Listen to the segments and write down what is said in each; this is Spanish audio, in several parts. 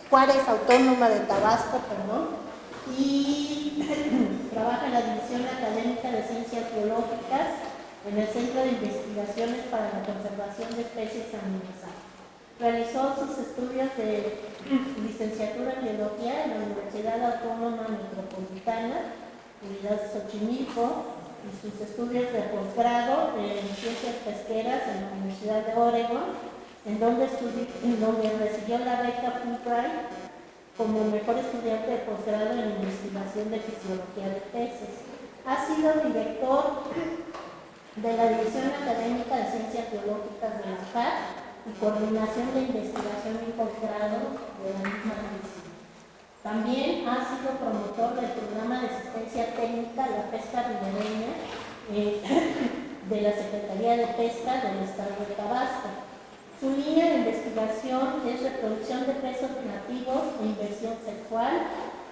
Juárez Autónoma de Tabasco, y trabaja en la División Académica de Ciencias Biológicas en el Centro de Investigaciones para la Conservación de Especies Amenazadas. Realizó sus estudios de licenciatura en Biología en la Universidad Autónoma Metropolitana, Unidad Xochimilco, y sus estudios de posgrado en Ciencias Pesqueras en la Universidad de Oregon, en donde recibió la beca Fulbright como mejor estudiante de posgrado en investigación de fisiología de peces. Ha sido director de la División Académica de Ciencias Biológicas de la FAD y coordinación de investigación y posgrado de la misma división. También ha sido promotor del programa de asistencia técnica a la pesca ribereña de la Secretaría de Pesca del Estado de Tabasco. Su línea de investigación es reproducción de peces nativos e inversión sexual,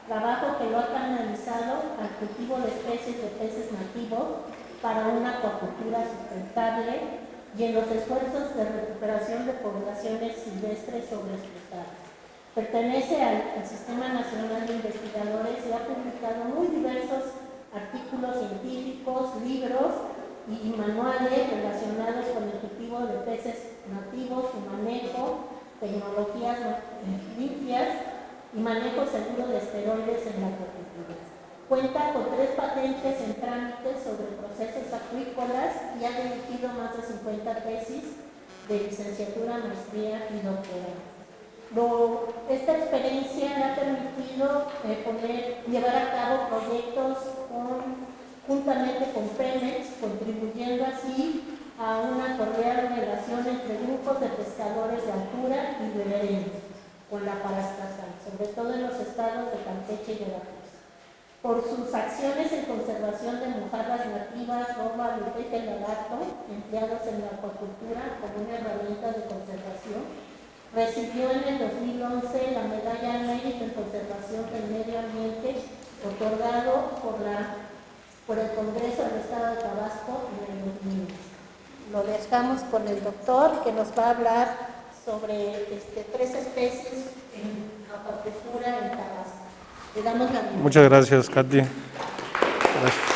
trabajo que lo ha canalizado al cultivo de especies de peces nativos para una acuacultura sustentable y en los esfuerzos de recuperación de poblaciones silvestres sobreexplotadas. Pertenece al Sistema Nacional de Investigadores y ha publicado muy diversos artículos científicos, libros y manuales relacionados con el cultivo de peces nativos, su manejo, tecnologías limpias y manejo seguro de esteroides en la acuacultura. Cuenta con 3 patentes en trámite sobre procesos acuícolas y ha dirigido más de 50 tesis de licenciatura, maestría y doctorado. Esta experiencia le ha permitido llevar a cabo proyectos juntamente con Pemex, contribuyendo así a una cordial relación entre grupos de pescadores de altura y ribereños con la paraestatal, sobre todo en los estados de Campeche y Veracruz. Por sus acciones en conservación de mojarras nativas, róbalo y peje lagarto, empleados en la acuacultura como una herramienta de conservación, recibió en el 2011 la Medalla al Mérito en Conservación del Medio Ambiente, otorgado por el Congreso del Estado de Tabasco en el 2011. Lo dejamos con el doctor, que nos va a hablar sobre 3 especies en acuacultura en Tabasco. Le damos la bienvenida. Muchas gracias, Katy. Gracias.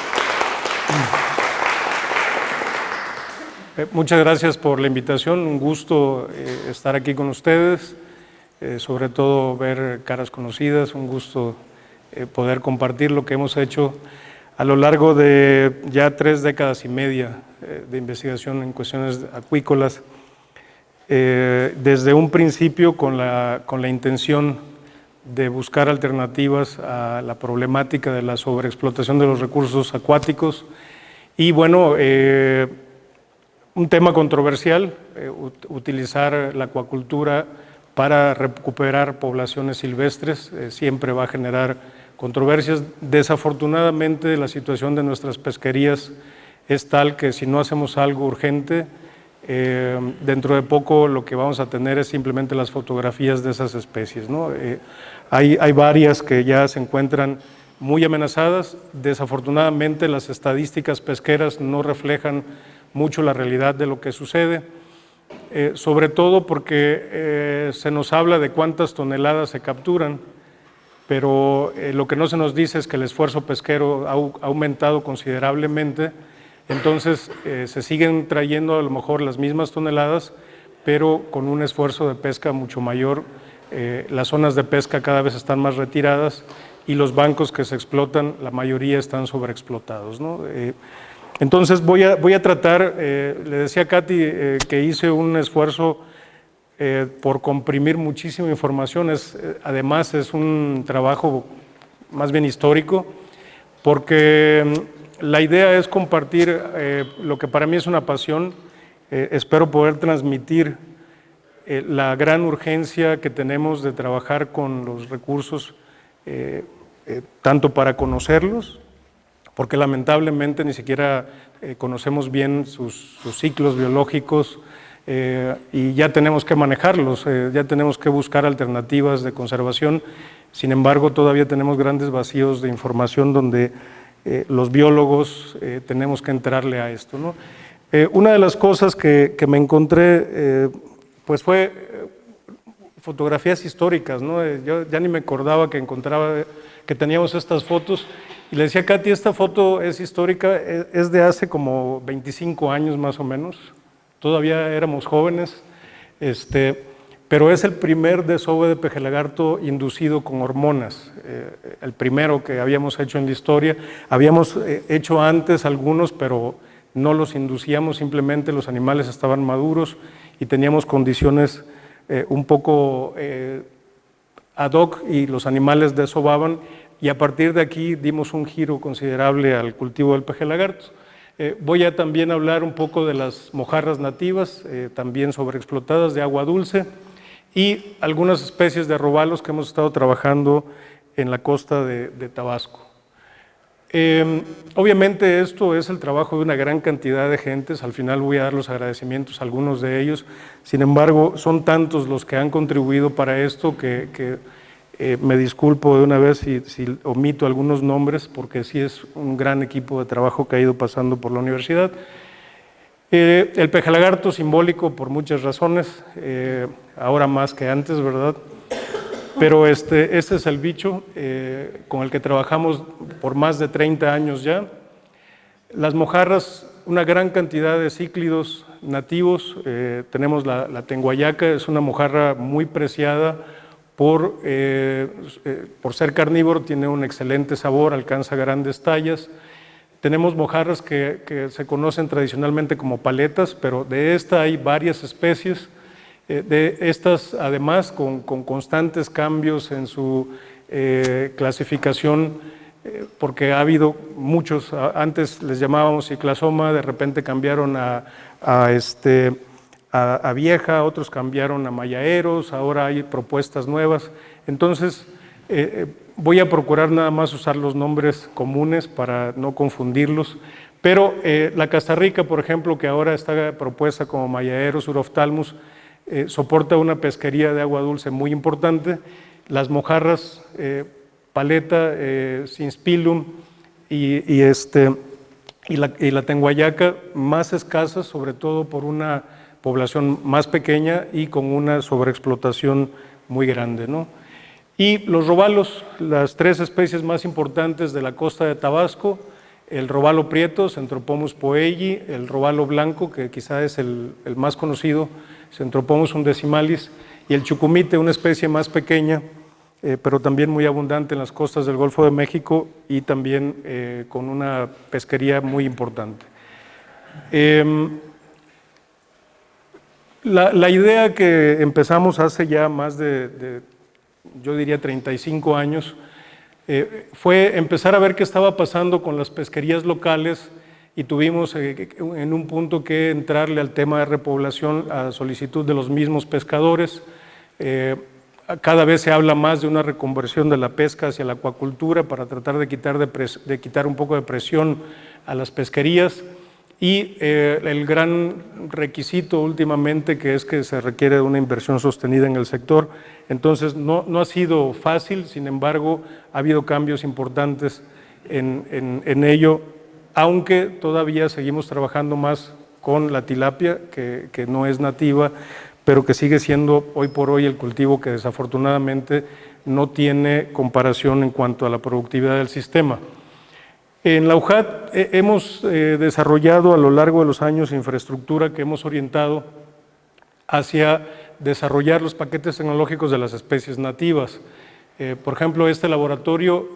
Muchas gracias por la invitación, un gusto estar aquí con ustedes, sobre todo ver caras conocidas, un gusto poder compartir lo que hemos hecho a lo largo de ya 3 décadas y media de investigación en cuestiones acuícolas, desde un principio con la intención de buscar alternativas a la problemática de la sobreexplotación de los recursos acuáticos y bueno, un tema controversial, utilizar la acuacultura para recuperar poblaciones silvestres, siempre va a generar controversias. Desafortunadamente la situación de nuestras pesquerías es tal que si no hacemos algo urgente, dentro de poco lo que vamos a tener es simplemente las fotografías de esas especies, ¿no? Hay varias que ya se encuentran muy amenazadas. Desafortunadamente las estadísticas pesqueras no reflejan mucho la realidad de lo que sucede, sobre todo porque se nos habla de cuántas toneladas se capturan, pero lo que no se nos dice es que el esfuerzo pesquero ha aumentado considerablemente, entonces se siguen trayendo a lo mejor las mismas toneladas, pero con un esfuerzo de pesca mucho mayor. Las zonas de pesca cada vez están más retiradas y los bancos que se explotan, la mayoría están sobreexplotados, ¿no? Entonces voy a tratar, le decía a Katy que hice un esfuerzo por comprimir muchísima información, además es un trabajo más bien histórico, porque la idea es compartir lo que para mí es una pasión, espero poder transmitir la gran urgencia que tenemos de trabajar con los recursos, tanto para conocerlos, porque lamentablemente ni siquiera conocemos bien sus ciclos biológicos y ya tenemos que manejarlos, ya tenemos que buscar alternativas de conservación. Sin embargo, todavía tenemos grandes vacíos de información donde los biólogos tenemos que entrarle a esto, ¿no? Una de las cosas que me encontré pues fue fotografías históricas, ¿no? Yo ya ni me acordaba que encontraba, que teníamos estas fotos, y le decía a Katy, esta foto es histórica, es de hace como 25 años más o menos, todavía éramos jóvenes, pero es el primer desove de peje lagarto inducido con hormonas, el primero que habíamos hecho en la historia. Habíamos hecho antes algunos, pero no los inducíamos, simplemente los animales estaban maduros y teníamos condiciones un poco ad hoc y los animales desovaban, y a partir de aquí dimos un giro considerable al cultivo del peje lagarto. Voy a también hablar un poco de las mojarras nativas, también sobreexplotadas de agua dulce, y algunas especies de robalos que hemos estado trabajando en la costa de Tabasco. Obviamente esto es el trabajo de una gran cantidad de gentes, al final voy a dar los agradecimientos a algunos de ellos, sin embargo son tantos los que han contribuido para esto que me disculpo de una vez si omito algunos nombres, porque sí es un gran equipo de trabajo que ha ido pasando por la universidad. El peje lagarto simbólico por muchas razones, ahora más que antes, ¿verdad? Pero este es el bicho con el que trabajamos por más de 30 años ya. Las mojarras, una gran cantidad de cíclidos nativos. Tenemos la tenguayaca, es una mojarra muy preciada por ser carnívoro, tiene un excelente sabor, alcanza grandes tallas. Tenemos mojarras que se conocen tradicionalmente como paletas, pero de esta hay varias especies. De estas, además, con constantes cambios en su clasificación, porque ha habido muchos, antes les llamábamos ciclasoma, de repente cambiaron a vieja, otros cambiaron a mayaeros, ahora hay propuestas nuevas. Entonces, voy a procurar nada más usar los nombres comunes para no confundirlos, pero la castarrica, por ejemplo, que ahora está propuesta como mayaeros urophthalmus, soporta una pesquería de agua dulce muy importante. Las mojarras paleta, sinspilum y la tenguayaca más escasas, sobre todo por una población más pequeña y con una sobreexplotación muy grande, ¿no? Y los robalos, las tres especies más importantes de la costa de Tabasco: el robalo prieto, Centropomus poelli; el robalo blanco, que quizá es el más conocido, Centropomus undecimalis; y el chucumite, una especie más pequeña, pero también muy abundante en las costas del Golfo de México y también con una pesquería muy importante. La idea que empezamos hace ya más yo diría 35 años, fue empezar a ver qué estaba pasando con las pesquerías locales, y tuvimos en un punto que entrarle al tema de repoblación a solicitud de los mismos pescadores. Cada vez se habla más de una reconversión de la pesca hacia la acuacultura para tratar de quitar un poco de presión a las pesquerías. Y el gran requisito últimamente, que es que se requiere de una inversión sostenida en el sector. Entonces no ha sido fácil, sin embargo ha habido cambios importantes en ello, aunque todavía seguimos trabajando más con la tilapia, que no es nativa, pero que sigue siendo hoy por hoy el cultivo que desafortunadamente no tiene comparación en cuanto a la productividad del sistema. En la UJAT hemos desarrollado a lo largo de los años infraestructura que hemos orientado hacia desarrollar los paquetes tecnológicos de las especies nativas. Por ejemplo, este laboratorio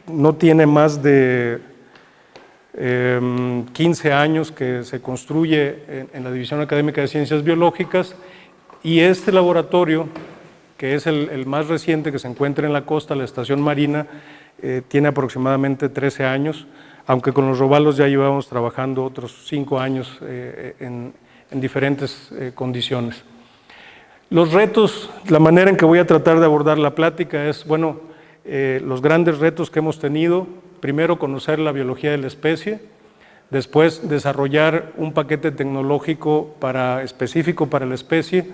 no tiene más de 15 años que se construye en la División Académica de Ciencias Biológicas, y este laboratorio, que es el más reciente que se encuentra en la costa, la estación marina, tiene aproximadamente 13 años, aunque con los robalos ya llevamos trabajando otros 5 años en diferentes condiciones. Los retos, la manera en que voy a tratar de abordar la plática es, bueno, los grandes retos que hemos tenido: primero, conocer la biología de la especie; después, desarrollar un paquete tecnológico específico para la especie;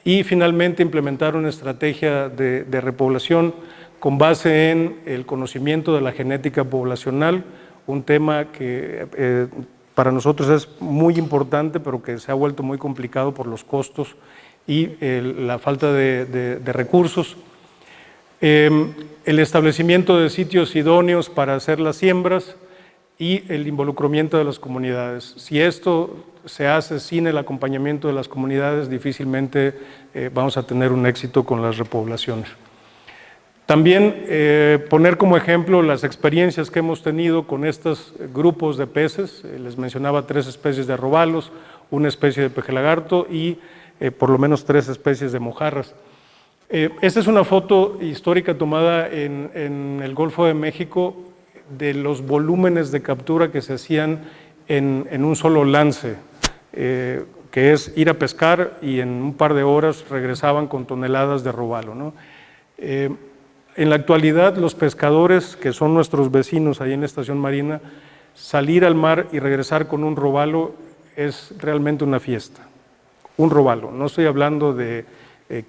y finalmente implementar una estrategia de repoblación con base en el conocimiento de la genética poblacional, un tema que para nosotros es muy importante, pero que se ha vuelto muy complicado por los costos y la falta de recursos. El establecimiento de sitios idóneos para hacer las siembras y el involucramiento de las comunidades. Si esto se hace sin el acompañamiento de las comunidades, difícilmente vamos a tener un éxito con las repoblaciones. También poner como ejemplo las experiencias que hemos tenido con estos grupos de peces. Les mencionaba 3 especies de robalos, una especie de pejelagarto y por lo menos 3 especies de mojarras. Esta es una foto histórica tomada en el Golfo de México de los volúmenes de captura que se hacían en un solo lance, que es ir a pescar y en un par de horas regresaban con toneladas de robalo, ¿no? En la actualidad, los pescadores, que son nuestros vecinos ahí en la estación marina, salir al mar y regresar con un robalo es realmente una fiesta. Un robalo, no estoy hablando de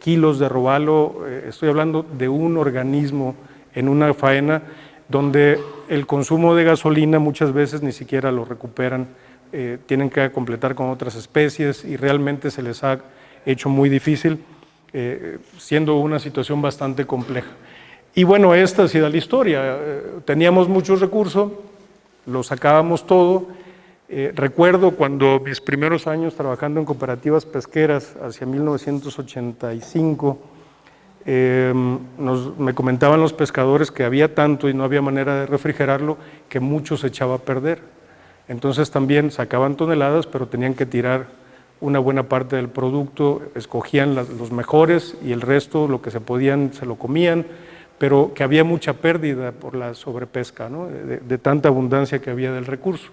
kilos de robalo, estoy hablando de un organismo en una faena donde el consumo de gasolina muchas veces ni siquiera lo recuperan, tienen que completar con otras especies y realmente se les ha hecho muy difícil, siendo una situación bastante compleja. Y bueno, esta ha sido la historia. Teníamos muchos recursos, lo sacábamos todo. Recuerdo cuando mis primeros años trabajando en cooperativas pesqueras, hacia 1985, me comentaban los pescadores que había tanto y no había manera de refrigerarlo, que mucho se echaba a perder. Entonces también sacaban toneladas, pero tenían que tirar una buena parte del producto, escogían los mejores y el resto, lo que se podían, se lo comían, pero que había mucha pérdida por la sobrepesca, ¿no? de tanta abundancia que había del recurso.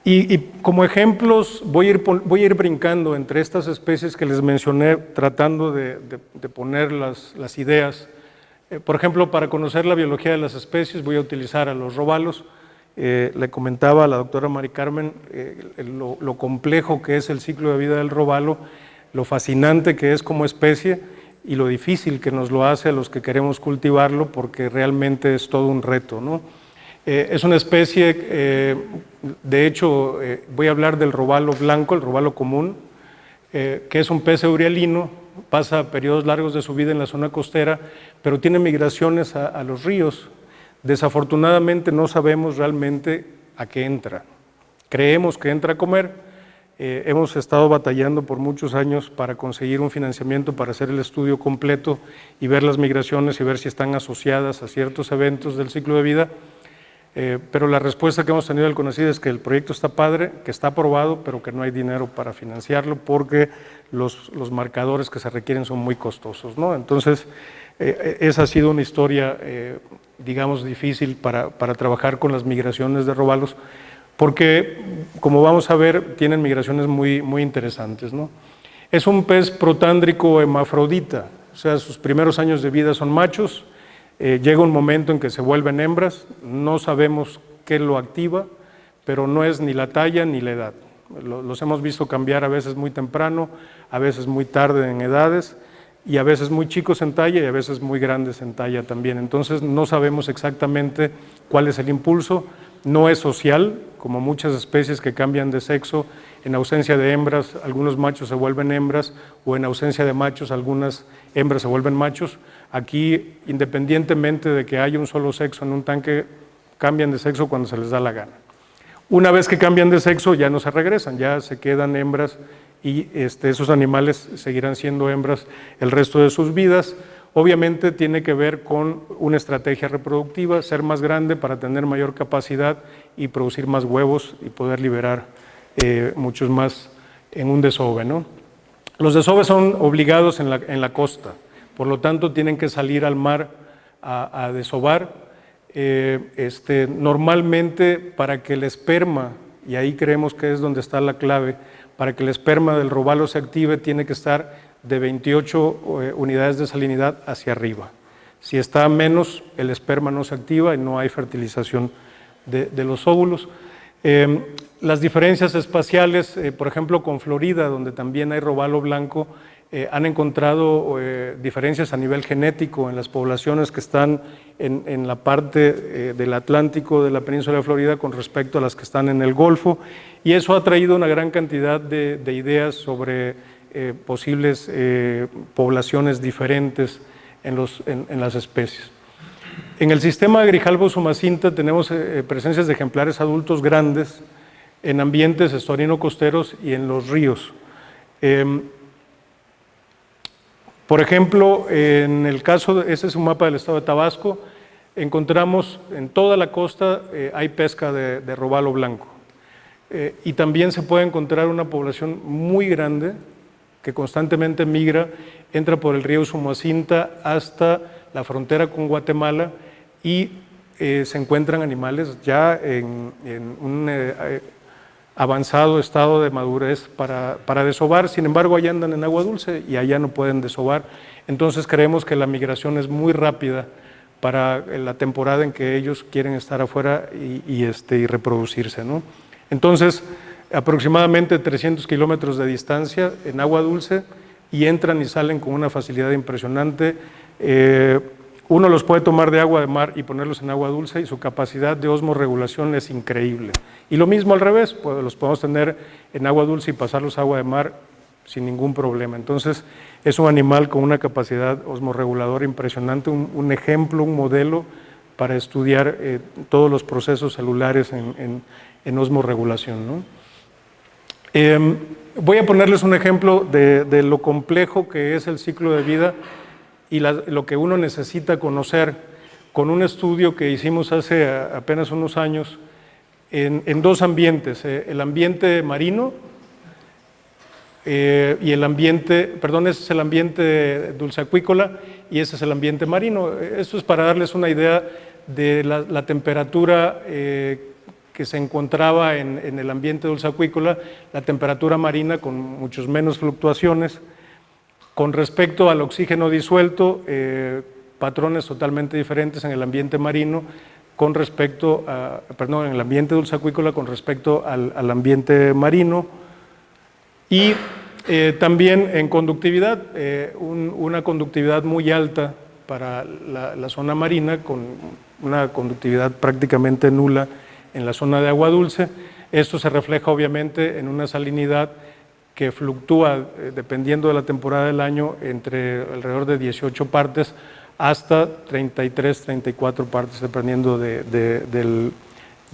Y como ejemplos voy a ir brincando entre estas especies que les mencioné, tratando de poner las ideas. Por ejemplo, para conocer la biología de las especies voy a utilizar a los robalos. Le comentaba a la doctora Mari Carmen lo complejo que es el ciclo de vida del robalo, lo fascinante que es como especie y lo difícil que nos lo hace a los que queremos cultivarlo, porque realmente es todo un reto, ¿no? Es una especie, de hecho, voy a hablar del robalo blanco, el robalo común, que es un pez eurialino, pasa periodos largos de su vida en la zona costera, pero tiene migraciones a los ríos. Desafortunadamente no sabemos realmente a qué entra. Creemos que entra a comer. Hemos estado batallando por muchos años para conseguir un financiamiento para hacer el estudio completo y ver las migraciones y ver si están asociadas a ciertos eventos del ciclo de vida. Pero la respuesta que hemos tenido del CONACYT es que el proyecto está padre, que está aprobado, pero que no hay dinero para financiarlo porque los marcadores que se requieren son muy costosos, ¿no? Entonces, esa ha sido una historia, digamos, difícil para trabajar con las migraciones de robalos, porque, como vamos a ver, tienen migraciones muy interesantes, ¿no? Es un pez protándrico hermafrodita, o sea, sus primeros años de vida son machos, llega un momento en que se vuelven hembras, no sabemos qué lo activa, pero no es ni la talla ni la edad. Los hemos visto cambiar a veces muy temprano, a veces muy tarde en edades, y a veces muy chicos en talla y a veces muy grandes en talla también. Entonces no sabemos exactamente cuál es el impulso, no es social, como muchas especies que cambian de sexo, en ausencia de hembras, algunos machos se vuelven hembras, o en ausencia de machos, algunas hembras se vuelven machos. Aquí, independientemente de que haya un solo sexo en un tanque, cambian de sexo cuando se les da la gana. Una vez que cambian de sexo, ya no se regresan, ya se quedan hembras y esos animales seguirán siendo hembras el resto de sus vidas. Obviamente tiene que ver con una estrategia reproductiva, ser más grande para tener mayor capacidad y producir más huevos y poder liberar muchos más en un desove, ¿no? Los desoves son obligados en la costa, por lo tanto tienen que salir al mar a desovar. Normalmente para que el esperma, y ahí creemos que es donde está la clave, para que el esperma del robalo se active tiene que estar de 28 unidades de salinidad hacia arriba. Si está menos, el esperma no se activa y no hay fertilización de los óvulos. Las diferencias espaciales, por ejemplo con Florida, donde también hay robalo blanco, han encontrado diferencias a nivel genético en las poblaciones que están en la parte del Atlántico de la península de Florida con respecto a las que están en el Golfo, y eso ha traído una gran cantidad de ideas sobre posibles poblaciones diferentes en las especies. En el sistema de Grijalbo-Sumacinta tenemos presencias de ejemplares adultos grandes en ambientes estuarino-costeros y en los ríos. Por ejemplo, en el caso, ese es un mapa del estado de Tabasco, encontramos en toda la costa hay pesca de robalo blanco. Y también se puede encontrar una población muy grande que constantemente migra, entra por el río Sumacinta hasta la frontera con Guatemala y se encuentran animales ya en un avanzado estado de madurez para desovar. Sin embargo, allá andan en agua dulce y allá no pueden desovar. Entonces creemos que la migración es muy rápida para la temporada en que ellos quieren estar afuera y reproducirse, ¿no? Entonces, aproximadamente 300 kilómetros de distancia en agua dulce y entran y salen con una facilidad impresionante. Uno los puede tomar de agua de mar y ponerlos en agua dulce y su capacidad de osmorregulación es increíble. Y lo mismo al revés, pues los podemos tener en agua dulce y pasarlos a agua de mar sin ningún problema. Entonces, es un animal con una capacidad osmorreguladora impresionante, un ejemplo, un modelo para estudiar todos los procesos celulares en osmorregulación, ¿no? Voy a ponerles un ejemplo de lo complejo que es el ciclo de vida y lo que uno necesita conocer con un estudio que hicimos hace apenas unos años en dos ambientes, el ambiente marino y el ambiente, perdón, ese es el ambiente dulceacuícola y ese es el ambiente marino. Esto es para darles una idea de la temperatura que se encontraba en el ambiente dulceacuícola, la temperatura marina con muchos menos fluctuaciones. Con respecto al oxígeno disuelto, patrones totalmente diferentes en el ambiente marino con respecto a, perdón, en el ambiente dulceacuícola con respecto al ambiente marino. Y también en conductividad, una conductividad muy alta para la zona marina, con una conductividad prácticamente nula en la zona de agua dulce. Esto se refleja obviamente en una salinidad que fluctúa dependiendo de la temporada del año entre alrededor de 18 partes hasta 33, 34 partes dependiendo de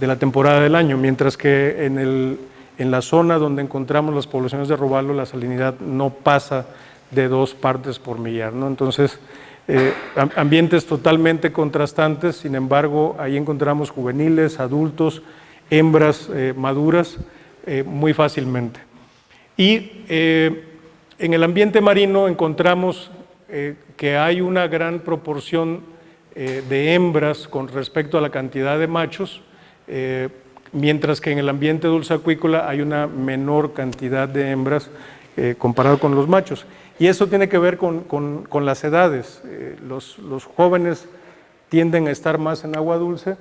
la temporada del año, mientras que en la zona donde encontramos las poblaciones de robalo la salinidad no pasa de 2 partes por millar, ¿no? Entonces, ambientes totalmente contrastantes, sin embargo, ahí encontramos juveniles, adultos, hembras maduras muy fácilmente. Y en el ambiente marino encontramos que hay una gran proporción de hembras con respecto a la cantidad de machos, mientras que en el ambiente dulceacuícola hay una menor cantidad de hembras comparado con los machos. Y eso tiene que ver con las edades. Los jóvenes tienden a estar más en agua dulce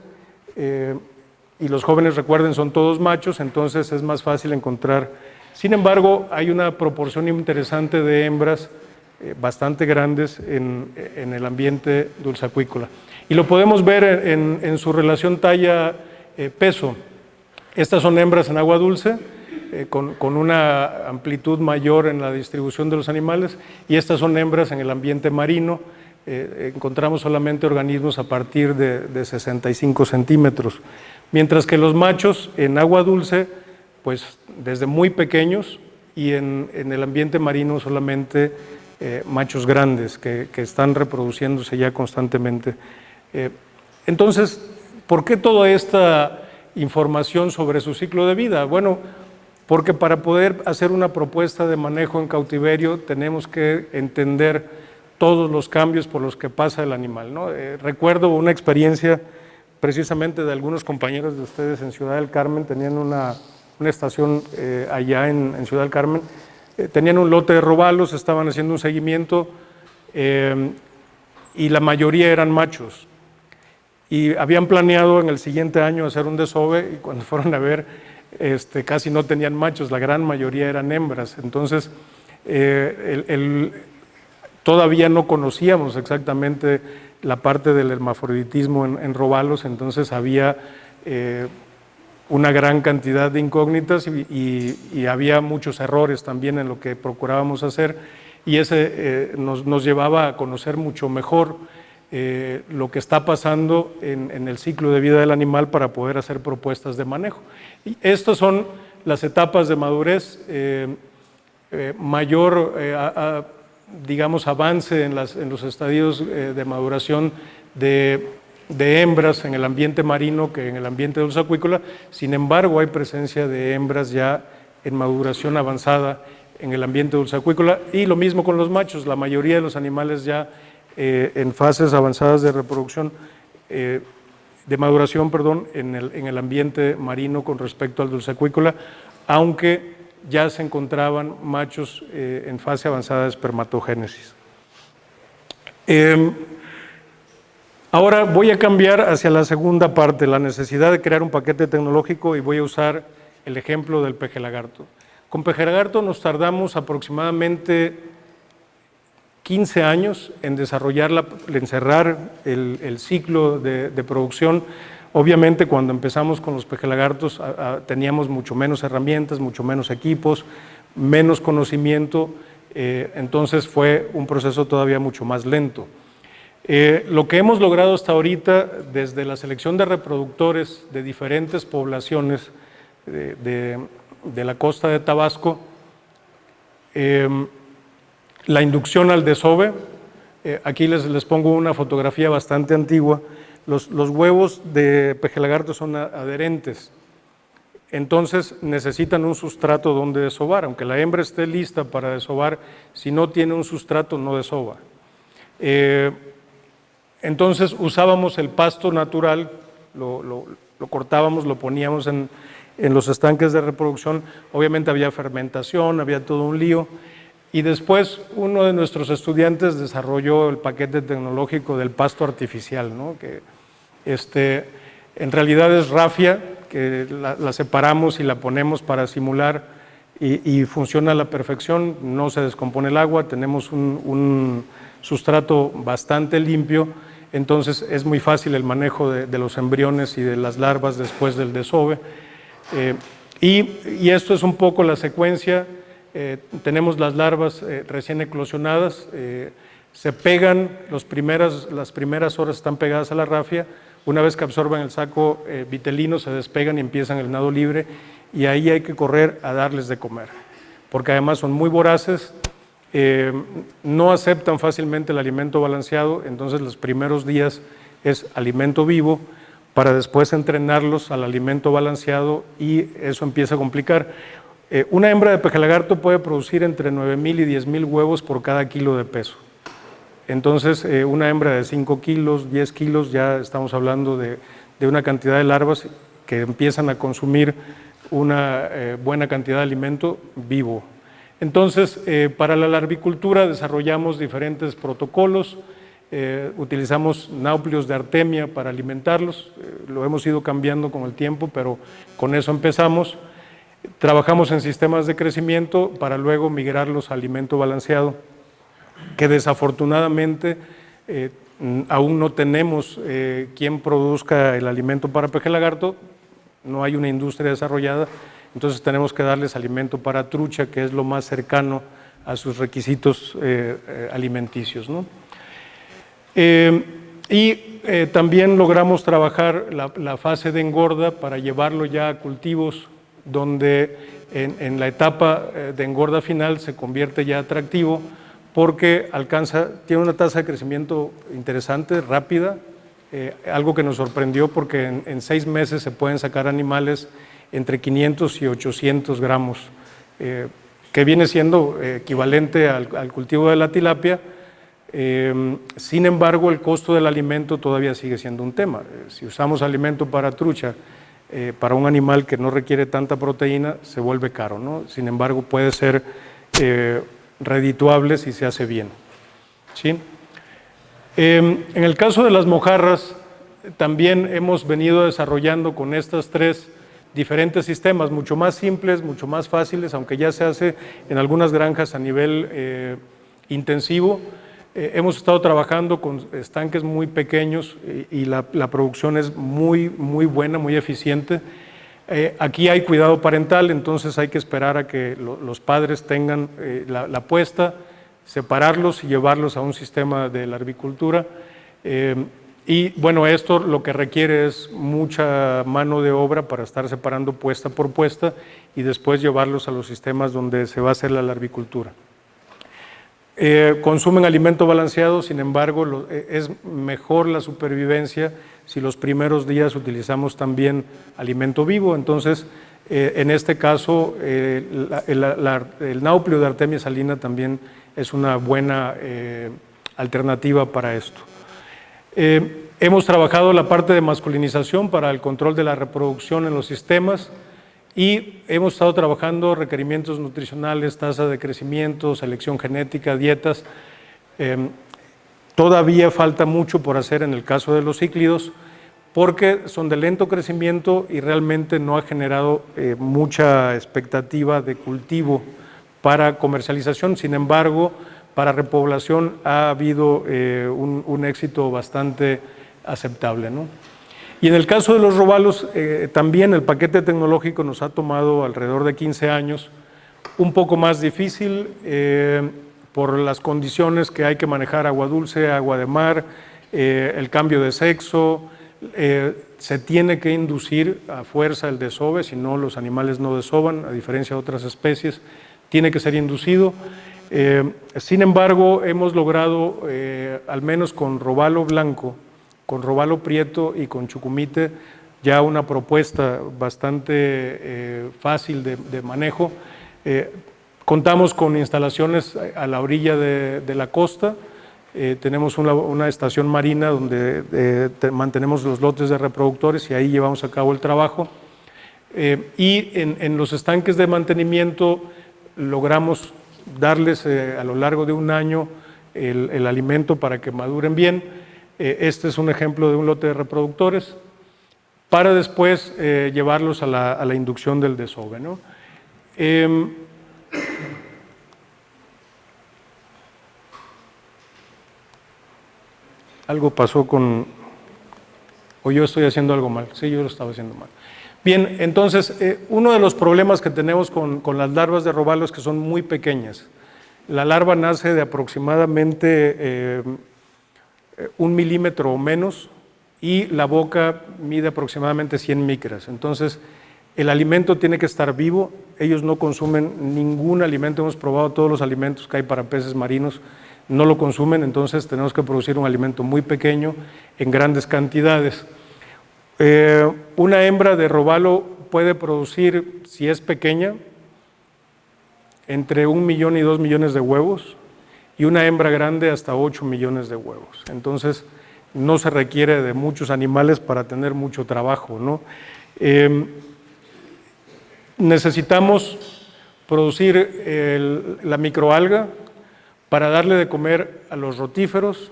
y los jóvenes, recuerden, son todos machos, entonces es más fácil encontrar. Sin embargo, hay una proporción interesante de hembras bastante grandes en el ambiente dulceacuícola. Y lo podemos ver en su relación talla-peso. Estas son hembras en agua dulce, con una amplitud mayor en la distribución de los animales, y estas son hembras en el ambiente marino. Encontramos solamente organismos a partir de 65 centímetros, mientras que los machos en agua dulce, pues desde muy pequeños, y en el ambiente marino solamente machos grandes que están reproduciéndose ya constantemente. Entonces, ¿por qué toda esta información sobre su ciclo de vida? Bueno, porque para poder hacer una propuesta de manejo en cautiverio tenemos que entender todos los cambios por los que pasa el animal, ¿no? Recuerdo una experiencia precisamente de algunos compañeros de ustedes en Ciudad del Carmen. Tenían una estación allá en Ciudad del Carmen, tenían un lote de robalos, estaban haciendo un seguimiento y la mayoría eran machos. Y habían planeado en el siguiente año hacer un desove y cuando fueron a ver, casi no tenían machos, la gran mayoría eran hembras. Entonces, todavía no conocíamos exactamente la parte del hermafroditismo en robalos, entonces había una gran cantidad de incógnitas y había muchos errores también en lo que procurábamos hacer, y ese nos llevaba a conocer mucho mejor lo que está pasando en el ciclo de vida del animal para poder hacer propuestas de manejo. Y estas son las etapas de madurez, mayor, digamos, avance en los estadios de maduración de hembras en el ambiente marino que en el ambiente dulzacuícola. Sin embargo, hay presencia de hembras ya en maduración avanzada en el ambiente dulzacuícola, y lo mismo con los machos. La mayoría de los animales ya en fases avanzadas de reproducción, de maduración, perdón, en el ambiente marino con respecto al dulzacuícola, aunque ya se encontraban machos en fase avanzada de espermatogénesis. Ahora voy a cambiar hacia la segunda parte, la necesidad de crear un paquete tecnológico, y voy a usar el ejemplo del peje lagarto. Con peje lagarto nos tardamos aproximadamente 15 años en desarrollar, en cerrar el ciclo de producción. Obviamente cuando empezamos con los pejelagartos teníamos mucho menos herramientas, mucho menos equipos, menos conocimiento, entonces fue un proceso todavía mucho más lento. Lo que hemos logrado hasta ahorita, desde la selección de reproductores de diferentes poblaciones de la costa de Tabasco, la inducción al desove, aquí les pongo una fotografía bastante antigua. Los huevos de pejelagarto son adherentes, entonces necesitan un sustrato donde desovar. Aunque la hembra esté lista para desovar, si no tiene un sustrato no desova. Entonces usábamos el pasto natural, lo cortábamos, lo poníamos en los estanques de reproducción. Obviamente había fermentación, había todo un lío. Y después uno de nuestros estudiantes desarrolló el paquete tecnológico del pasto artificial, ¿no? Que en realidad es rafia, que la separamos y la ponemos para simular, y funciona a la perfección, no se descompone el agua, tenemos un sustrato bastante limpio, entonces es muy fácil el manejo de los embriones y de las larvas después del desove. Y esto es un poco la secuencia. Tenemos las larvas recién eclosionadas, se pegan, las primeras horas están pegadas a la rafia. Una vez que absorben el saco vitelino se despegan y empiezan el nado libre, y ahí hay que correr a darles de comer, porque además son muy voraces, no aceptan fácilmente el alimento balanceado, entonces los primeros días es alimento vivo para después entrenarlos al alimento balanceado, y eso empieza a complicar. Una hembra de pejelagarto puede producir entre 9,000 y 10,000 huevos por cada kilo de peso. Entonces, una hembra de 5 kilos, 10 kilos, ya estamos hablando de una cantidad de larvas que empiezan a consumir una buena cantidad de alimento vivo. Entonces, para la larvicultura desarrollamos diferentes protocolos, utilizamos náuplios de artemia para alimentarlos, lo hemos ido cambiando con el tiempo, pero con eso empezamos. Trabajamos en sistemas de crecimiento para luego migrarlos a alimento balanceado, que desafortunadamente aún no tenemos quien produzca el alimento para pejelagarto, no hay una industria desarrollada, entonces tenemos que darles alimento para trucha, que es lo más cercano a sus requisitos alimenticios, ¿no? También logramos trabajar la fase de engorda para llevarlo ya a cultivos donde en la etapa de engorda final se convierte ya atractivo, porque tiene una tasa de crecimiento interesante, rápida, algo que nos sorprendió porque en 6 meses se pueden sacar animales entre 500 y 800 gramos, que viene siendo equivalente al cultivo de la tilapia. Sin embargo, el costo del alimento todavía sigue siendo un tema. Si usamos alimento para trucha, para un animal que no requiere tanta proteína, se vuelve caro, ¿no? Sin embargo, puede ser redituable si se hace bien, ¿sí? En el caso de las mojarras, también hemos venido desarrollando con estas 3 diferentes sistemas, mucho más simples, mucho más fáciles, aunque ya se hace en algunas granjas a nivel intensivo. Hemos estado trabajando con estanques muy pequeños y la producción es muy buena, muy eficiente. Aquí hay cuidado parental, entonces hay que esperar a que los padres tengan la puesta, separarlos y llevarlos a un sistema de larvicultura. Y bueno, esto lo que requiere es mucha mano de obra para estar separando puesta por puesta y después llevarlos a los sistemas donde se va a hacer la larvicultura. Consumen alimento balanceado, sin embargo, es mejor la supervivencia si los primeros días utilizamos también alimento vivo. Entonces, en este caso, el náuplio de Artemia salina también es una buena alternativa para esto. Hemos trabajado la parte de masculinización para el control de la reproducción en los sistemas y hemos estado trabajando requerimientos nutricionales, tasa de crecimiento, selección genética, dietas. Todavía falta mucho por hacer en el caso de los cíclidos porque son de lento crecimiento y realmente no ha generado mucha expectativa de cultivo para comercialización. Sin embargo, para repoblación ha habido un éxito bastante aceptable, ¿no? Y en el caso de los robalos, también el paquete tecnológico nos ha tomado alrededor de 15 años, un poco más difícil por las condiciones que hay que manejar: agua dulce, agua de mar, el cambio de sexo, se tiene que inducir a fuerza el desove, si no los animales no desovan, a diferencia de otras especies, tiene que ser inducido. Sin embargo, hemos logrado, al menos con robalo blanco, con robalo prieto y con chucumite, ya una propuesta bastante fácil de manejo. Contamos con instalaciones a la orilla de la costa. Tenemos una estación marina donde mantenemos los lotes de reproductores y ahí llevamos a cabo el trabajo. Y en los estanques de mantenimiento logramos darles a lo largo de un año el alimento para que maduren bien. Este es un ejemplo de un lote de reproductores para después llevarlos a la inducción del desove, ¿no? Algo pasó o yo estoy haciendo algo mal. Sí, yo lo estaba haciendo mal. Bien, entonces, uno de los problemas que tenemos con las larvas de robalo es que son muy pequeñas. La larva nace de aproximadamente 1 milímetro o menos y la boca mide aproximadamente 100 micras. Entonces, el alimento tiene que estar vivo. Ellos no consumen ningún alimento. Hemos probado todos los alimentos que hay para peces marinos, no lo consumen. Entonces, tenemos que producir un alimento muy pequeño en grandes cantidades. Una hembra de robalo puede producir, si es pequeña, entre 1 millón y 2 millones de huevos, y una hembra grande hasta 8 millones de huevos. Entonces, no se requiere de muchos animales para tener mucho trabajo, ¿no? Necesitamos producir la microalga para darle de comer a los rotíferos,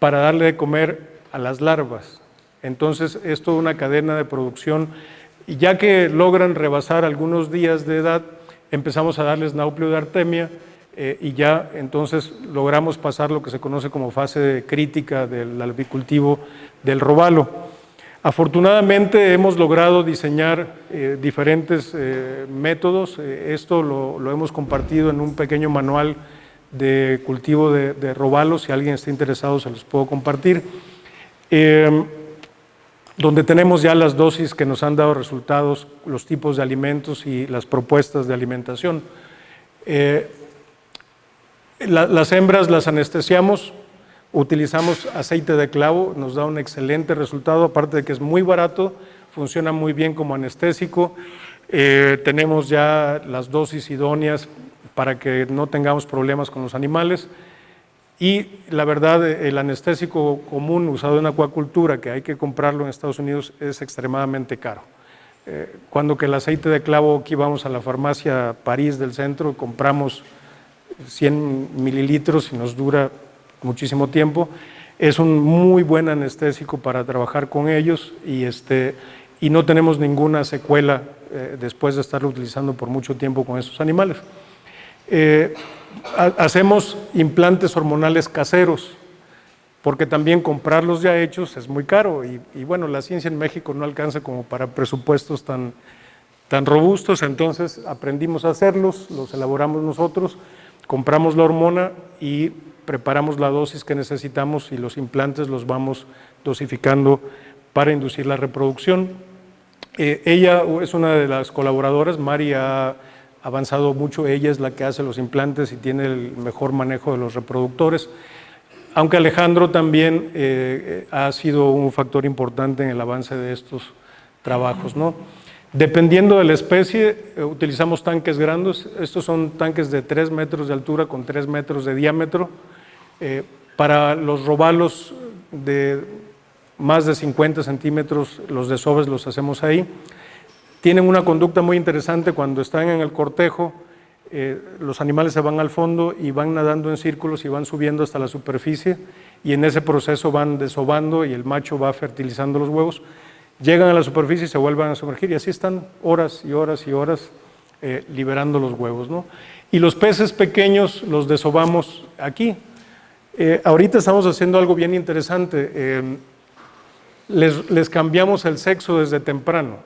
para darle de comer a las larvas. Entonces, es toda una cadena de producción, y ya que logran rebasar algunos días de edad, empezamos a darles náuplio de Artemia, y ya entonces logramos pasar lo que se conoce como fase crítica del albicultivo del robalo. Afortunadamente hemos logrado diseñar diferentes métodos. Esto lo hemos compartido en un pequeño manual de cultivo de robalo. Si alguien está interesado, se los puedo compartir. Donde tenemos ya las dosis que nos han dado resultados, los tipos de alimentos y las propuestas de alimentación. Las hembras las anestesiamos, utilizamos aceite de clavo, nos da un excelente resultado, aparte de que es muy barato, funciona muy bien como anestésico. Tenemos ya las dosis idóneas para que no tengamos problemas con los animales. Y la verdad, el anestésico común usado en acuacultura, que hay que comprarlo en Estados Unidos, es extremadamente caro. Cuando que el aceite de clavo, aquí vamos a la farmacia París del centro, compramos 100 mililitros y nos dura muchísimo tiempo. Es un muy buen anestésico para trabajar con ellos y no tenemos ninguna secuela después de estarlo utilizando por mucho tiempo con estos animales. Hacemos implantes hormonales caseros. porque también comprarlos ya hechos es muy caro y bueno, la ciencia en México no alcanza como para presupuestos tan robustos, entonces aprendimos a hacerlos, los elaboramos nosotros, compramos la hormona y preparamos la dosis que necesitamos y los implantes los vamos dosificando para inducir la reproducción. Ella es una de las colaboradoras, Mari ha avanzado mucho, ella es la que hace los implantes y tiene el mejor manejo de los reproductores, aunque Alejandro también ha sido un factor importante en el avance de estos trabajos, ¿no? Dependiendo de la especie, utilizamos tanques grandes, estos son tanques de 3 metros de altura con 3 metros de diámetro. Para los robalos de más de 50 centímetros, los desoves los hacemos ahí. Tienen una conducta muy interesante cuando están en el cortejo, los animales se van al fondo y van nadando en círculos y van subiendo hasta la superficie y en ese proceso van desovando y el macho va fertilizando los huevos. Llegan a la superficie y se vuelven a sumergir y así están horas y horas y horas liberando los huevos, ¿no? Y los peces pequeños los desovamos aquí. Ahorita estamos haciendo algo bien interesante. Les cambiamos el sexo desde temprano.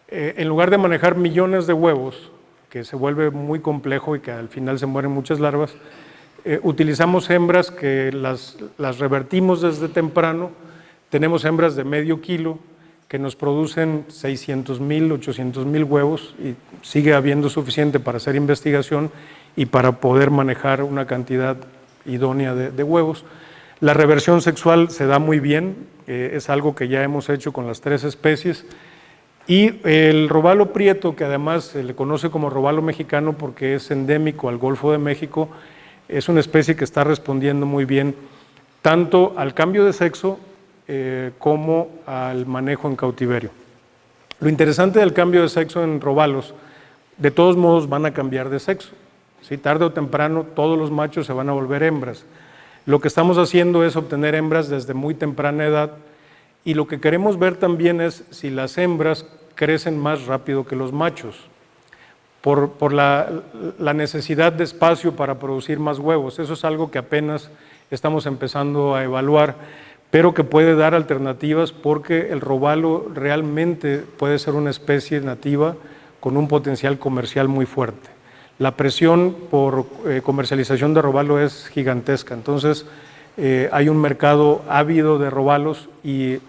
En lugar de manejar millones de huevos, que se vuelve muy complejo y que al final se mueren muchas larvas, utilizamos hembras que las revertimos desde temprano. Tenemos hembras de medio kilo que nos producen 600,000, 800,000 huevos y sigue habiendo suficiente para hacer investigación y para poder manejar una cantidad idónea de huevos. La reversión sexual se da muy bien, es algo que ya hemos hecho con las 3 especies. Y el robalo prieto, que además se le conoce como robalo mexicano porque es endémico al Golfo de México, es una especie que está respondiendo muy bien tanto al cambio de sexo como al manejo en cautiverio. Lo interesante del cambio de sexo en robalos, de todos modos van a cambiar de sexo. ¿Sí? Tarde o temprano todos los machos se van a volver hembras. Lo que estamos haciendo es obtener hembras desde muy temprana edad y lo que queremos ver también es si las hembras crecen más rápido que los machos por la necesidad de espacio para producir más huevos. Eso es algo que apenas estamos empezando a evaluar, pero que puede dar alternativas porque el robalo realmente puede ser una especie nativa con un potencial comercial muy fuerte. La presión por comercialización de robalo es gigantesca, entonces hay un mercado ávido de robalos y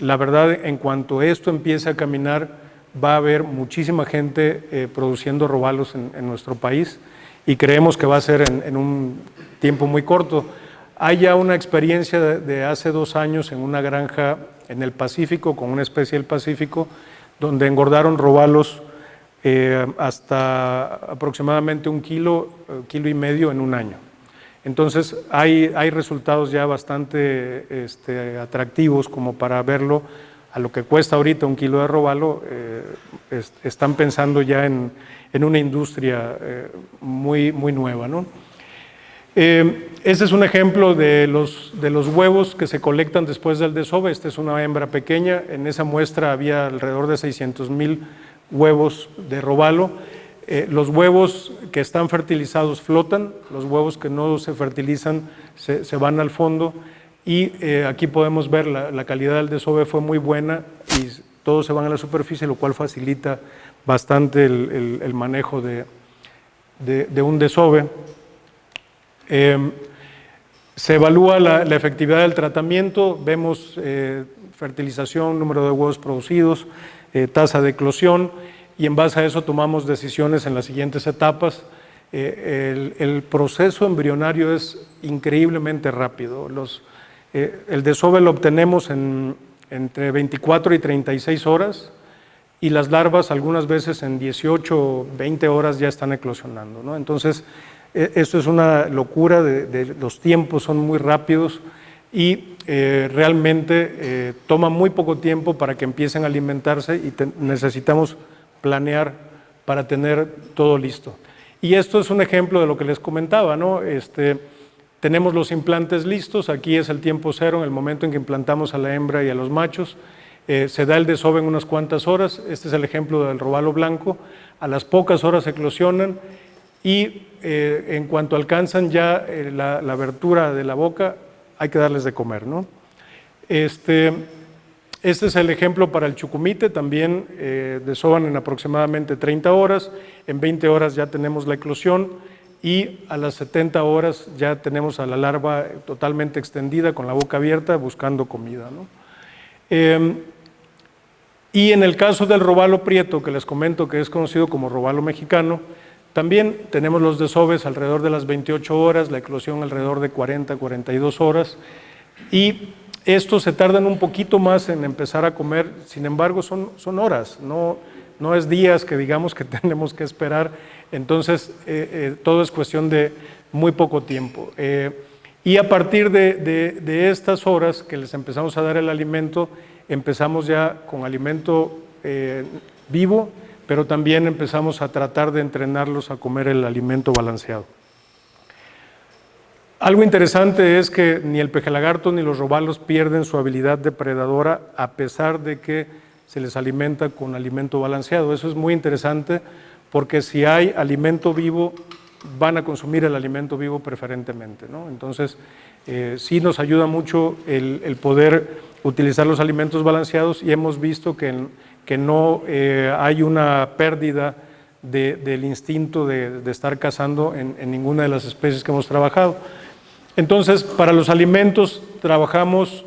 la verdad, en cuanto esto empiece a caminar, va a haber muchísima gente produciendo robalos en nuestro país y creemos que va a ser en un tiempo muy corto. Hay ya una experiencia de hace 2 años en una granja en el Pacífico, con una especie del Pacífico, donde engordaron robalos hasta aproximadamente 1 kilo, 1,5 kilos en un año. Entonces hay resultados ya bastante atractivos como para verlo. A lo que cuesta ahorita 1 kilo de robalo, están pensando ya en una industria muy nueva, ¿no? Este es un ejemplo de los huevos que se colectan después del desove. Esta es una hembra pequeña, en esa muestra había alrededor de 600,000 huevos de robalo. Los huevos que están fertilizados flotan, los huevos que no se fertilizan se van al fondo y aquí podemos ver la calidad del desove fue muy buena y todos se van a la superficie, lo cual facilita bastante el manejo de un desove. Se evalúa la efectividad del tratamiento, vemos fertilización, número de huevos producidos, tasa de eclosión y en base a eso tomamos decisiones en las siguientes etapas. El proceso embrionario es increíblemente rápido. El desove lo obtenemos entre 24 y 36 horas y las larvas algunas veces en 18 o 20 horas ya están eclosionando, ¿no? Entonces, esto es una locura, los tiempos son muy rápidos y realmente toma muy poco tiempo para que empiecen a alimentarse y necesitamos planear para tener todo listo. Y esto es un ejemplo de lo que les comentaba, ¿no? Tenemos los implantes listos, aquí es el tiempo cero, en el momento en que implantamos a la hembra y a los machos, se da el desove en unas cuantas horas, este es el ejemplo del robalo blanco, a las pocas horas eclosionan y en cuanto alcanzan ya la abertura de la boca, hay que darles de comer, ¿no? Este es el ejemplo para el chucumite, también desovan en aproximadamente 30 horas, en 20 horas ya tenemos la eclosión y a las 70 horas ya tenemos a la larva totalmente extendida con la boca abierta buscando comida, ¿no? Y en el caso del robalo prieto, que les comento que es conocido como robalo mexicano, también tenemos los desoves alrededor de las 28 horas, la eclosión alrededor de 40, 42 horas, y estos se tardan un poquito más en empezar a comer, sin embargo son horas, no es días que digamos que tenemos que esperar, entonces todo es cuestión de muy poco tiempo. Y a partir de estas horas que les empezamos a dar el alimento, empezamos ya con alimento vivo, pero también empezamos a tratar de entrenarlos a comer el alimento balanceado. Algo interesante es que ni el pejelagarto ni los robalos pierden su habilidad depredadora a pesar de que se les alimenta con alimento balanceado. Eso es muy interesante porque si hay alimento vivo, van a consumir el alimento vivo preferentemente, ¿no? Entonces, sí nos ayuda mucho el poder utilizar los alimentos balanceados y hemos visto que no hay una pérdida del instinto de estar cazando en ninguna de las especies que hemos trabajado. Entonces, para los alimentos trabajamos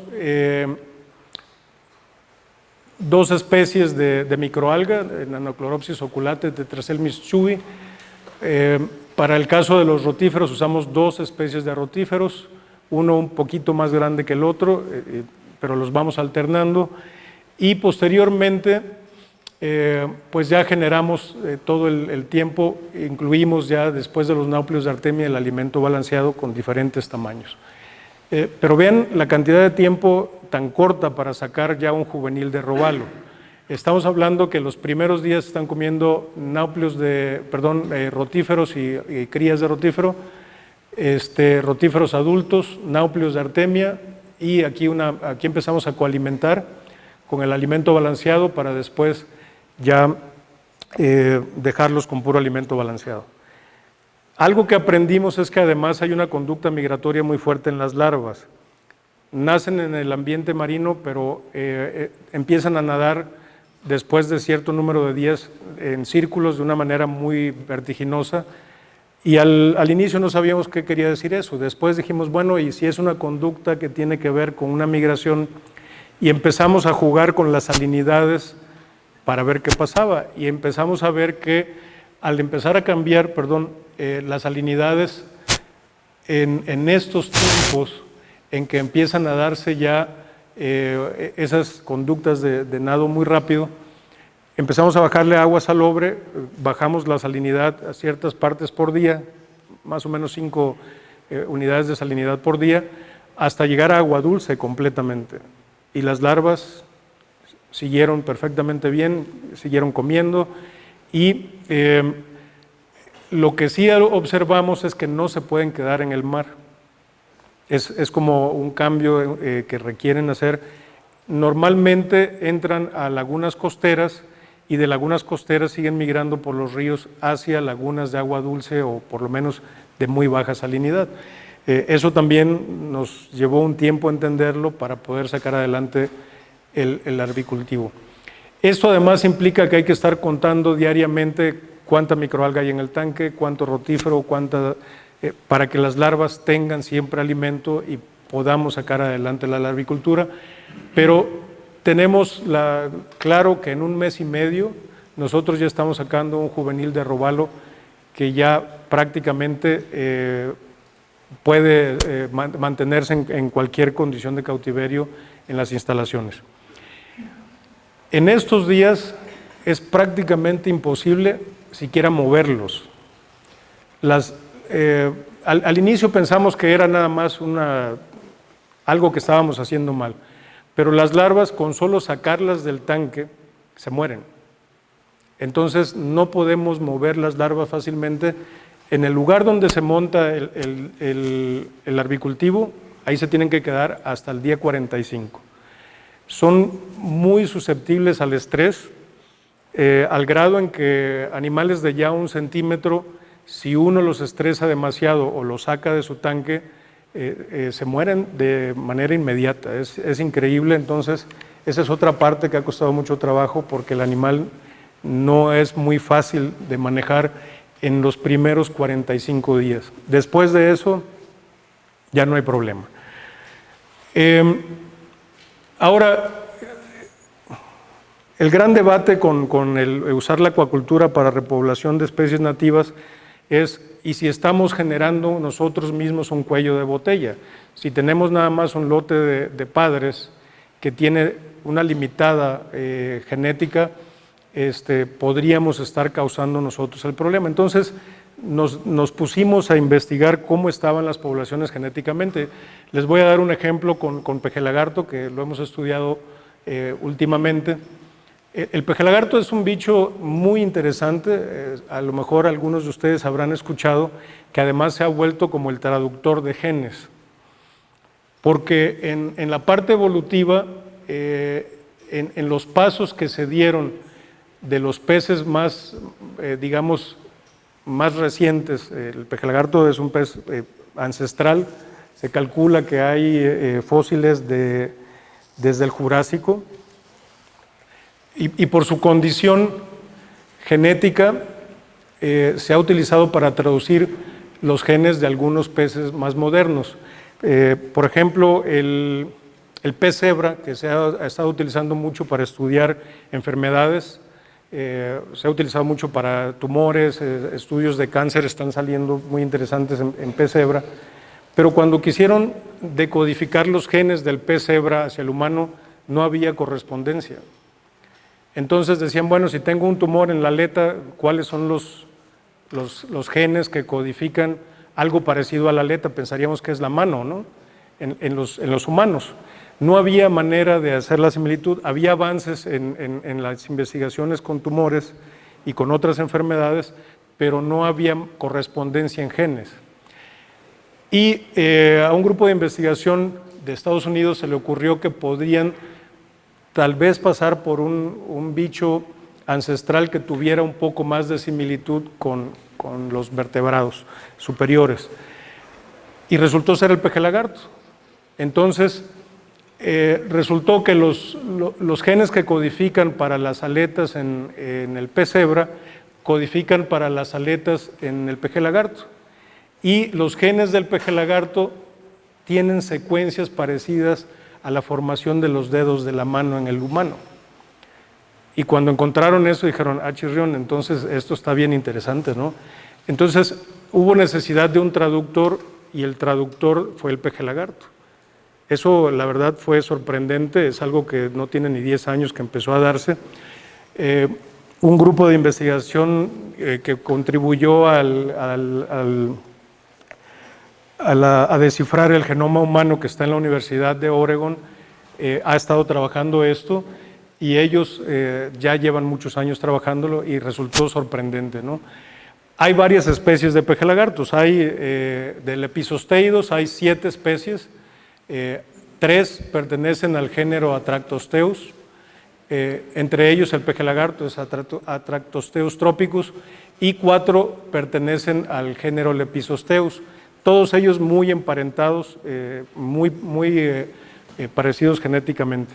2 especies de microalga, Nannochloropsis oculate, Tetraselmis schuyi. Para el caso de los rotíferos usamos 2 especies de rotíferos, uno un poquito más grande que el otro, pero los vamos alternando. Y posteriormente, pues ya generamos todo el tiempo, incluimos ya después de los náuplios de artemia el alimento balanceado con diferentes tamaños. Pero vean la cantidad de tiempo tan corta para sacar ya un juvenil de robalo. Estamos hablando que los primeros días están comiendo náuplios rotíferos y crías de rotífero, rotíferos adultos, náuplios de artemia, y aquí empezamos a coalimentar con el alimento balanceado para después ya dejarlos con puro alimento balanceado. Algo que aprendimos es que además hay una conducta migratoria muy fuerte en las larvas. Nacen en el ambiente marino, pero empiezan a nadar después de cierto número de días en círculos de una manera muy vertiginosa, y al inicio no sabíamos qué quería decir eso. Después dijimos, bueno, y si es una conducta que tiene que ver con una migración, y empezamos a jugar con las salinidades para ver qué pasaba, y empezamos a ver que al empezar a cambiar, las salinidades en estos tiempos en que empiezan a darse ya esas conductas de nado muy rápido, empezamos a bajarle agua salobre, bajamos la salinidad a ciertas partes por día, más o menos 5 unidades de salinidad por día, hasta llegar a agua dulce completamente. Y las larvas siguieron perfectamente bien, siguieron comiendo, y lo que sí observamos es que no se pueden quedar en el mar. Es como un cambio que requieren hacer. Normalmente entran a lagunas costeras y de lagunas costeras siguen migrando por los ríos hacia lagunas de agua dulce o por lo menos de muy baja salinidad. Eso también nos llevó un tiempo entenderlo para poder sacar adelante el larvicultivo. Esto además implica que hay que estar contando diariamente cuánta microalga hay en el tanque, cuánto rotífero, para que las larvas tengan siempre alimento y podamos sacar adelante la larvicultura. Pero tenemos claro que en 1 mes y medio nosotros ya estamos sacando un juvenil de robalo que ya prácticamente puede mantenerse en cualquier condición de cautiverio en las instalaciones. En estos días es prácticamente imposible siquiera moverlos. Al inicio pensamos que era nada más algo que estábamos haciendo mal, pero las larvas, con solo sacarlas del tanque, se mueren. Entonces no podemos mover las larvas fácilmente. En el lugar donde se monta el larvicultivo, ahí se tienen que quedar hasta el día 45. Son muy susceptibles al estrés, al grado en que animales de ya 1 centímetro, si uno los estresa demasiado o los saca de su tanque, se mueren de manera inmediata. Es increíble. Entonces esa es otra parte que ha costado mucho trabajo, porque el animal no es muy fácil de manejar en los primeros 45 días. Después de eso ya no hay problema. Ahora, el gran debate con el usar la acuacultura para repoblación de especies nativas es, ¿y si estamos generando nosotros mismos un cuello de botella? Si tenemos nada más un lote de padres que tiene una limitada genética, podríamos estar causando nosotros el problema. Entonces nos pusimos a investigar cómo estaban las poblaciones genéticamente. Les voy a dar un ejemplo con peje lagarto, que lo hemos estudiado últimamente. El peje lagarto es un bicho muy interesante. A lo mejor algunos de ustedes habrán escuchado que además se ha vuelto como el traductor de genes, porque en la parte evolutiva, en los pasos que se dieron de los peces más, digamos, más recientes, el peje lagarto es un pez ancestral. Se calcula que hay fósiles desde el Jurásico, y por su condición genética se ha utilizado para traducir los genes de algunos peces más modernos. Por ejemplo, el pez cebra, que se ha estado utilizando mucho para estudiar enfermedades, se ha utilizado mucho para tumores, estudios de cáncer están saliendo muy interesantes en pez cebra, pero cuando quisieron decodificar los genes del pez cebra hacia el humano, no había correspondencia. Entonces decían, bueno, si tengo un tumor en la aleta, ¿cuáles son los genes que codifican algo parecido a la aleta? Pensaríamos que es la mano, ¿no? En los humanos. No había manera de hacer la similitud. Había avances en las investigaciones con tumores y con otras enfermedades, pero no había correspondencia en genes. Y a un grupo de investigación de Estados Unidos se le ocurrió que podrían tal vez pasar por un bicho ancestral que tuviera un poco más de similitud con los vertebrados superiores. Y resultó ser el peje lagarto. Entonces, resultó que los genes que codifican para las aletas en el pez cebra codifican para las aletas en el peje lagarto. Y los genes del peje lagarto tienen secuencias parecidas a la formación de los dedos de la mano en el humano. Y cuando encontraron eso dijeron, ah, chirrión, entonces esto está bien interesante, ¿no? Entonces hubo necesidad de un traductor, y el traductor fue el peje lagarto. Eso la verdad fue sorprendente, es algo que no tiene ni 10 años que empezó a darse. Un grupo de investigación que contribuyó a descifrar el genoma humano, que está en la Universidad de Oregon, ha estado trabajando esto, y ellos ya llevan muchos años trabajándolo y resultó sorprendente, ¿no? Hay varias especies de peje lagartos. Hay de Lepizosteidos, hay 7 especies, 3 pertenecen al género Atractosteus, entre ellos el peje lagarto es Atractosteus tropicus, y 4 pertenecen al género Lepizosteus. Todos ellos muy emparentados, muy parecidos genéticamente.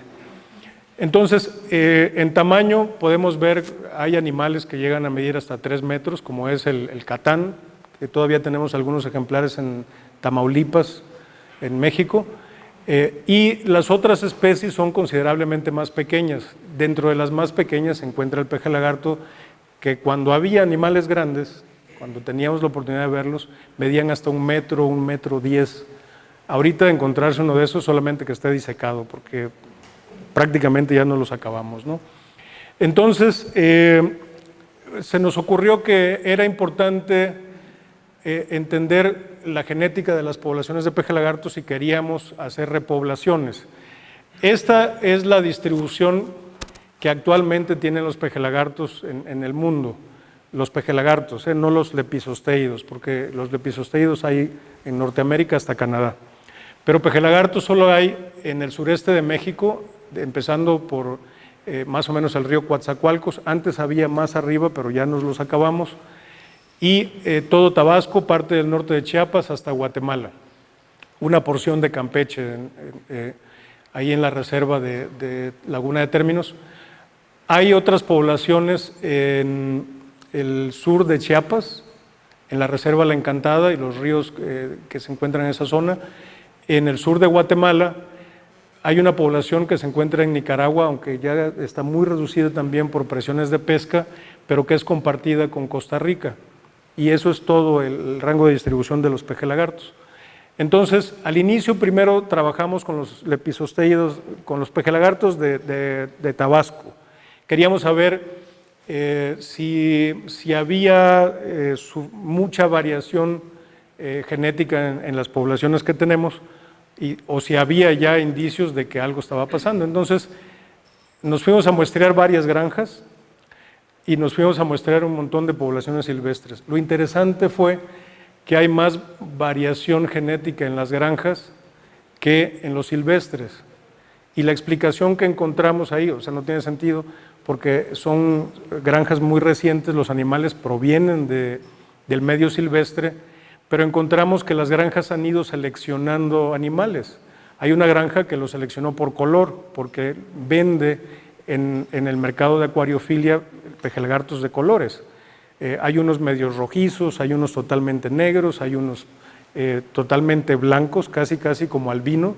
Entonces, en tamaño podemos ver, hay animales que llegan a medir hasta 3 metros, como es el catán, que todavía tenemos algunos ejemplares en Tamaulipas, en México, y las otras especies son considerablemente más pequeñas. Dentro de las más pequeñas se encuentra el peje lagarto, que cuando había animales grandes, cuando teníamos la oportunidad de verlos, medían hasta 1 metro, 1,10 metros. Ahorita encontrarse uno de esos solamente que esté disecado, porque prácticamente ya no los acabamos, ¿no? Entonces, se nos ocurrió que era importante entender la genética de las poblaciones de peje lagarto si queríamos hacer repoblaciones. Esta es la distribución que actualmente tienen los peje lagartos en el mundo. Los peje lagartos, no los lepizosteidos, porque los lepizosteidos hay en Norteamérica hasta Canadá. Pero peje lagartos solo hay en el sureste de México, empezando por más o menos el río Coatzacoalcos. Antes había más arriba, pero ya nos los acabamos. Y todo Tabasco, parte del norte de Chiapas hasta Guatemala. una porción de Campeche, ahí en la reserva de Laguna de Términos. Hay otras poblaciones en el sur de Chiapas, en la reserva La Encantada y los ríos que se encuentran en esa zona. En el sur de Guatemala hay una población que se encuentra en Nicaragua, aunque ya está muy reducida también por presiones de pesca, pero que es compartida con Costa Rica. Y eso es todo el rango de distribución de los pejelagartos. Entonces, al inicio primero trabajamos con los lepisostéidos, con los pejelagartos de Tabasco. Queríamos saber si había mucha variación genética en las poblaciones que tenemos o si había ya indicios de que algo estaba pasando. Entonces, nos fuimos a muestrear varias granjas y nos fuimos a muestrear un montón de poblaciones silvestres. Lo interesante fue que hay más variación genética en las granjas que en los silvestres. Y la explicación que encontramos ahí, o sea, no tiene sentido, porque son granjas muy recientes, los animales provienen del medio silvestre, pero encontramos que las granjas han ido seleccionando animales. Hay una granja que lo seleccionó por color, porque vende en el mercado de acuariofilia pejelagartos de colores. Hay unos medios rojizos, hay unos totalmente negros, hay unos totalmente blancos, casi como albino,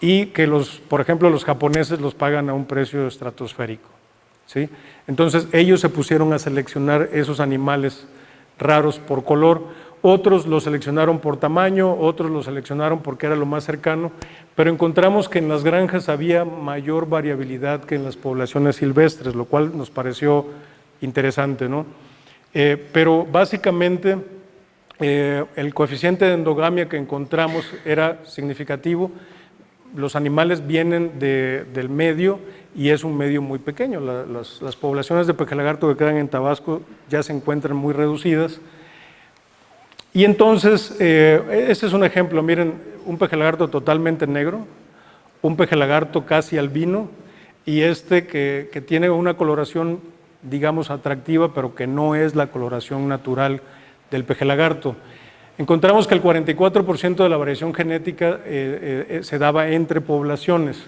y que por ejemplo, los japoneses los pagan a un precio estratosférico, ¿sí? Entonces, ellos se pusieron a seleccionar esos animales raros por color, otros los seleccionaron por tamaño, otros los seleccionaron porque era lo más cercano, pero encontramos que en las granjas había mayor variabilidad que en las poblaciones silvestres, lo cual nos pareció interesante, ¿no? Pero básicamente el coeficiente de endogamia que encontramos era significativo. Los animales vienen del medio y es un medio muy pequeño. Las poblaciones de pejelagarto que quedan en Tabasco ya se encuentran muy reducidas. Y entonces, este es un ejemplo, miren, un pejelagarto totalmente negro, un pejelagarto casi albino y que tiene una coloración, digamos, atractiva, pero que no es la coloración natural del pejelagarto. Encontramos que el 44% de la variación genética se daba entre poblaciones,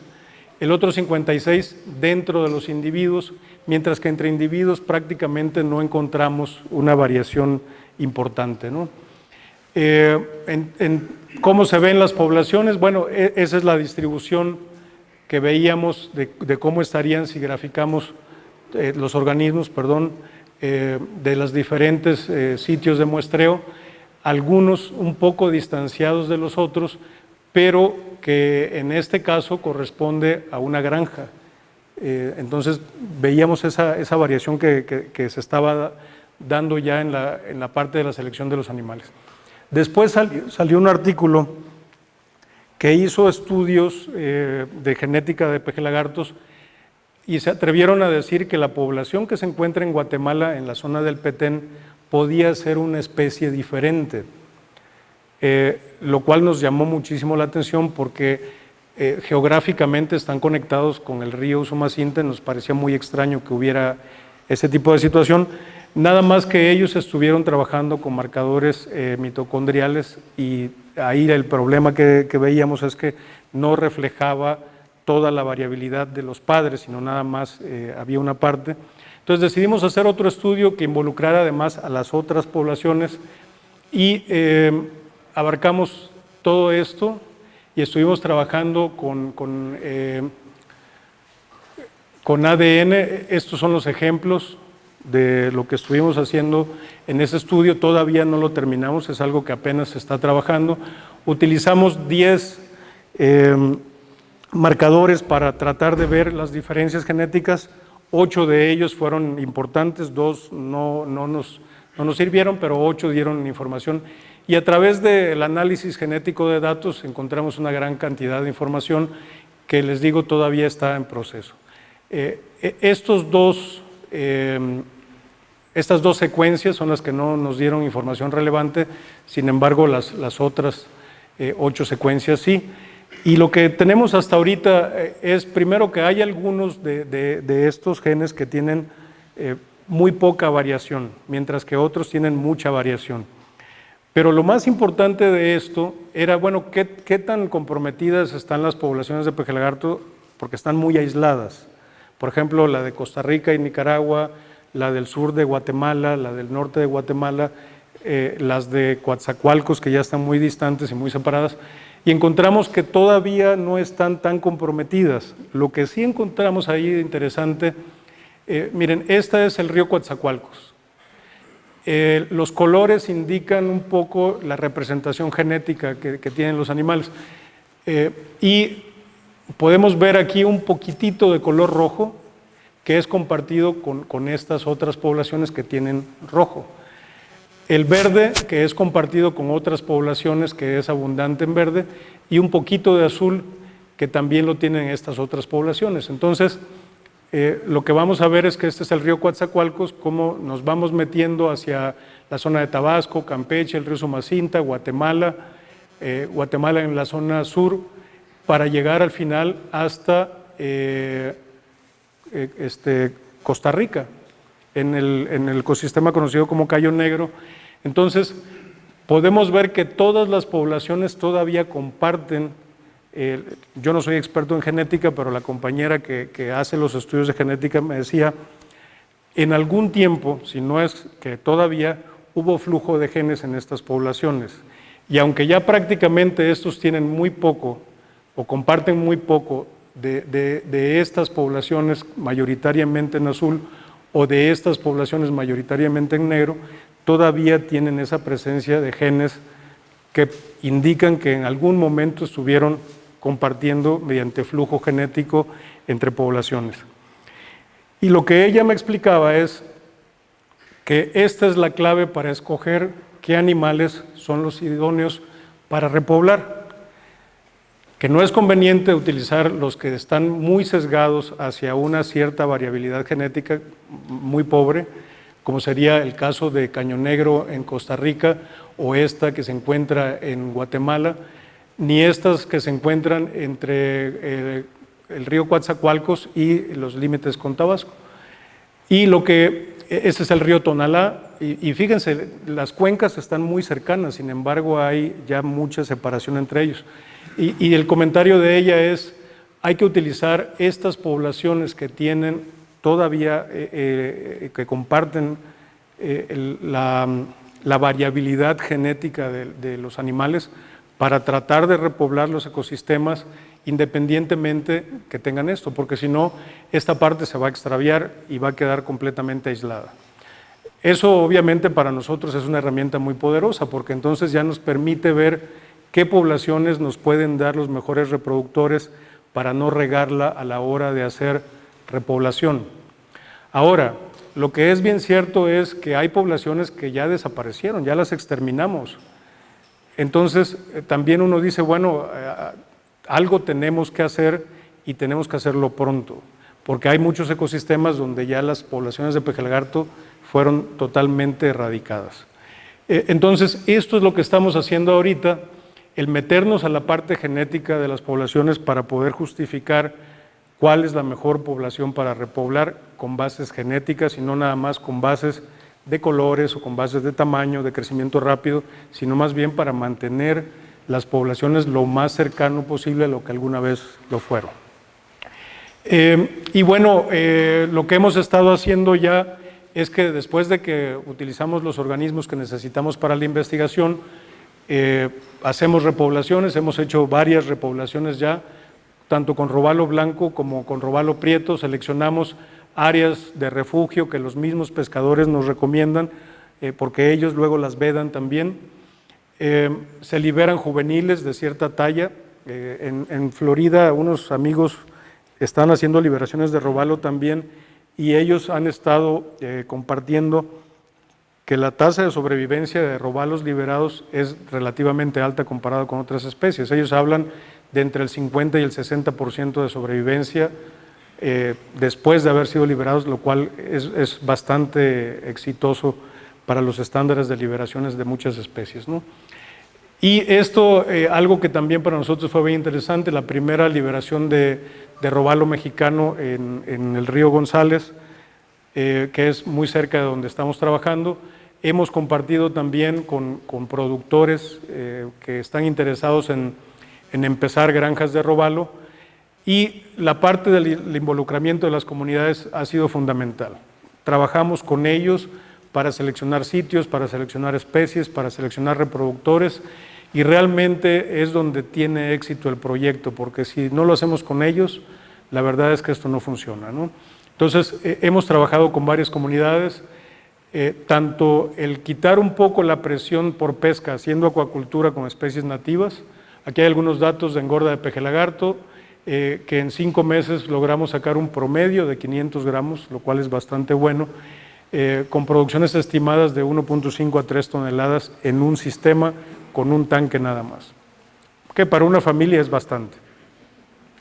el otro 56% dentro de los individuos, mientras que entre individuos prácticamente no encontramos una variación importante, ¿no? ¿Cómo se ven las poblaciones? Bueno, esa es la distribución que veíamos de cómo estarían si graficamos los organismos, de los diferentes sitios de muestreo, algunos un poco distanciados de los otros, pero que en este caso corresponde a una granja. Entonces veíamos esa variación que se estaba dando ya en la parte de la selección de los animales. Después salió un artículo que hizo estudios de genética de pejelagartos y se atrevieron a decir que la población que se encuentra en Guatemala, en la zona del Petén, podía ser una especie diferente, lo cual nos llamó muchísimo la atención porque geográficamente están conectados con el río Usumacinta. Nos parecía muy extraño que hubiera ese tipo de situación, nada más que ellos estuvieron trabajando con marcadores mitocondriales y ahí el problema que veíamos es que no reflejaba toda la variabilidad de los padres, sino nada más había una parte. Entonces decidimos hacer otro estudio que involucrara además a las otras poblaciones y abarcamos todo esto y estuvimos trabajando con ADN. Estos son los ejemplos de lo que estuvimos haciendo en ese estudio. Todavía no lo terminamos, es algo que apenas se está trabajando. Utilizamos 10 marcadores para tratar de ver las diferencias genéticas. 8 de ellos fueron importantes, 2 no nos sirvieron, pero 8 dieron información. Y a través del análisis genético de datos encontramos una gran cantidad de información que, les digo, todavía está en proceso. Estas dos secuencias son las que no nos dieron información relevante, sin embargo las otras 8 secuencias sí. Y lo que tenemos hasta ahorita es, primero, que hay algunos de estos genes que tienen muy poca variación, mientras que otros tienen mucha variación. Pero lo más importante de esto era, bueno, ¿qué tan comprometidas están las poblaciones de peje lagarto? Porque están muy aisladas. Por ejemplo, la de Costa Rica y Nicaragua, la del sur de Guatemala, la del norte de Guatemala, las de Coatzacoalcos, que ya están muy distantes y muy separadas, y encontramos que todavía no están tan comprometidas. Lo que sí encontramos ahí de interesante, miren, este es el río Coatzacoalcos. Los colores indican un poco la representación genética que tienen los animales. Y podemos ver aquí un poquitito de color rojo, que es compartido con estas otras poblaciones que tienen rojo. El verde, que es compartido con otras poblaciones, que es abundante en verde, y un poquito de azul, que también lo tienen estas otras poblaciones. Entonces, lo que vamos a ver es que este es el río Coatzacoalcos, cómo nos vamos metiendo hacia la zona de Tabasco, Campeche, el río Sumacinta, Guatemala, Guatemala en la zona sur, para llegar al final hasta Costa Rica, en el ecosistema conocido como Cayo Negro. Entonces, podemos ver que todas las poblaciones todavía comparten, yo no soy experto en genética, pero la compañera que hace los estudios de genética me decía, en algún tiempo, si no es que todavía, hubo flujo de genes en estas poblaciones. Y aunque ya prácticamente estos tienen muy poco, o comparten muy poco de estas poblaciones mayoritariamente en azul, o de estas poblaciones mayoritariamente en negro, todavía tienen esa presencia de genes que indican que en algún momento estuvieron compartiendo mediante flujo genético entre poblaciones. Y lo que ella me explicaba es que esta es la clave para escoger qué animales son los idóneos para repoblar, que no es conveniente utilizar los que están muy sesgados hacia una cierta variabilidad genética muy pobre, como sería el caso de Caño Negro en Costa Rica o esta que se encuentra en Guatemala, ni estas que se encuentran entre el río Coatzacoalcos y los límites con Tabasco. Y ese es el río Tonalá, y fíjense, las cuencas están muy cercanas, sin embargo hay ya mucha separación entre ellos. Y el comentario de ella es, hay que utilizar estas poblaciones que tienen todavía, que comparten la variabilidad genética de los animales para tratar de repoblar los ecosistemas independientemente que tengan esto, porque si no, esta parte se va a extraviar y va a quedar completamente aislada. Eso obviamente para nosotros es una herramienta muy poderosa, porque entonces ya nos permite ver qué poblaciones nos pueden dar los mejores reproductores para no regarla a la hora de hacer repoblación. Ahora, lo que es bien cierto es que hay poblaciones que ya desaparecieron, ya las exterminamos. Entonces, también uno dice, bueno, algo tenemos que hacer y tenemos que hacerlo pronto, porque hay muchos ecosistemas donde ya las poblaciones de peje lagarto fueron totalmente erradicadas. Entonces, esto es lo que estamos haciendo ahorita, el meternos a la parte genética de las poblaciones para poder justificar cuál es la mejor población para repoblar con bases genéticas y no nada más con bases de colores o con bases de tamaño, de crecimiento rápido, sino más bien para mantener las poblaciones lo más cercano posible a lo que alguna vez lo fueron. Y bueno, lo que hemos estado haciendo ya es que después de que utilizamos los organismos que necesitamos para la investigación, hacemos repoblaciones, hemos hecho varias repoblaciones ya, tanto con robalo blanco como con robalo prieto, seleccionamos áreas de refugio que los mismos pescadores nos recomiendan, porque ellos luego las vedan también. Se liberan juveniles de cierta talla. En Florida unos amigos están haciendo liberaciones de robalo también y ellos han estado compartiendo que la tasa de sobrevivencia de robalos liberados es relativamente alta comparado con otras especies. Ellos hablan de entre el 50 y el 60% de sobrevivencia después de haber sido liberados, lo cual es bastante exitoso para los estándares de liberaciones de muchas especies, ¿no? Y esto, algo que también para nosotros fue bien interesante, la primera liberación de robalo mexicano en el río González, que es muy cerca de donde estamos trabajando, Hemos compartido también con productores que están interesados en empezar granjas de robalo, y la parte del involucramiento de las comunidades ha sido fundamental. Trabajamos con ellos para seleccionar sitios, para seleccionar especies, para seleccionar reproductores, y realmente es donde tiene éxito el proyecto, porque si no lo hacemos con ellos, la verdad es que esto no funciona, ¿no? Entonces, hemos trabajado con varias comunidades, tanto el quitar un poco la presión por pesca haciendo acuacultura con especies nativas. Aquí hay algunos datos de engorda de peje lagarto, que en 5 meses logramos sacar un promedio de 500 gramos, lo cual es bastante bueno, con producciones estimadas de 1.5 a 3 toneladas en un sistema con un tanque nada más, que para una familia es bastante,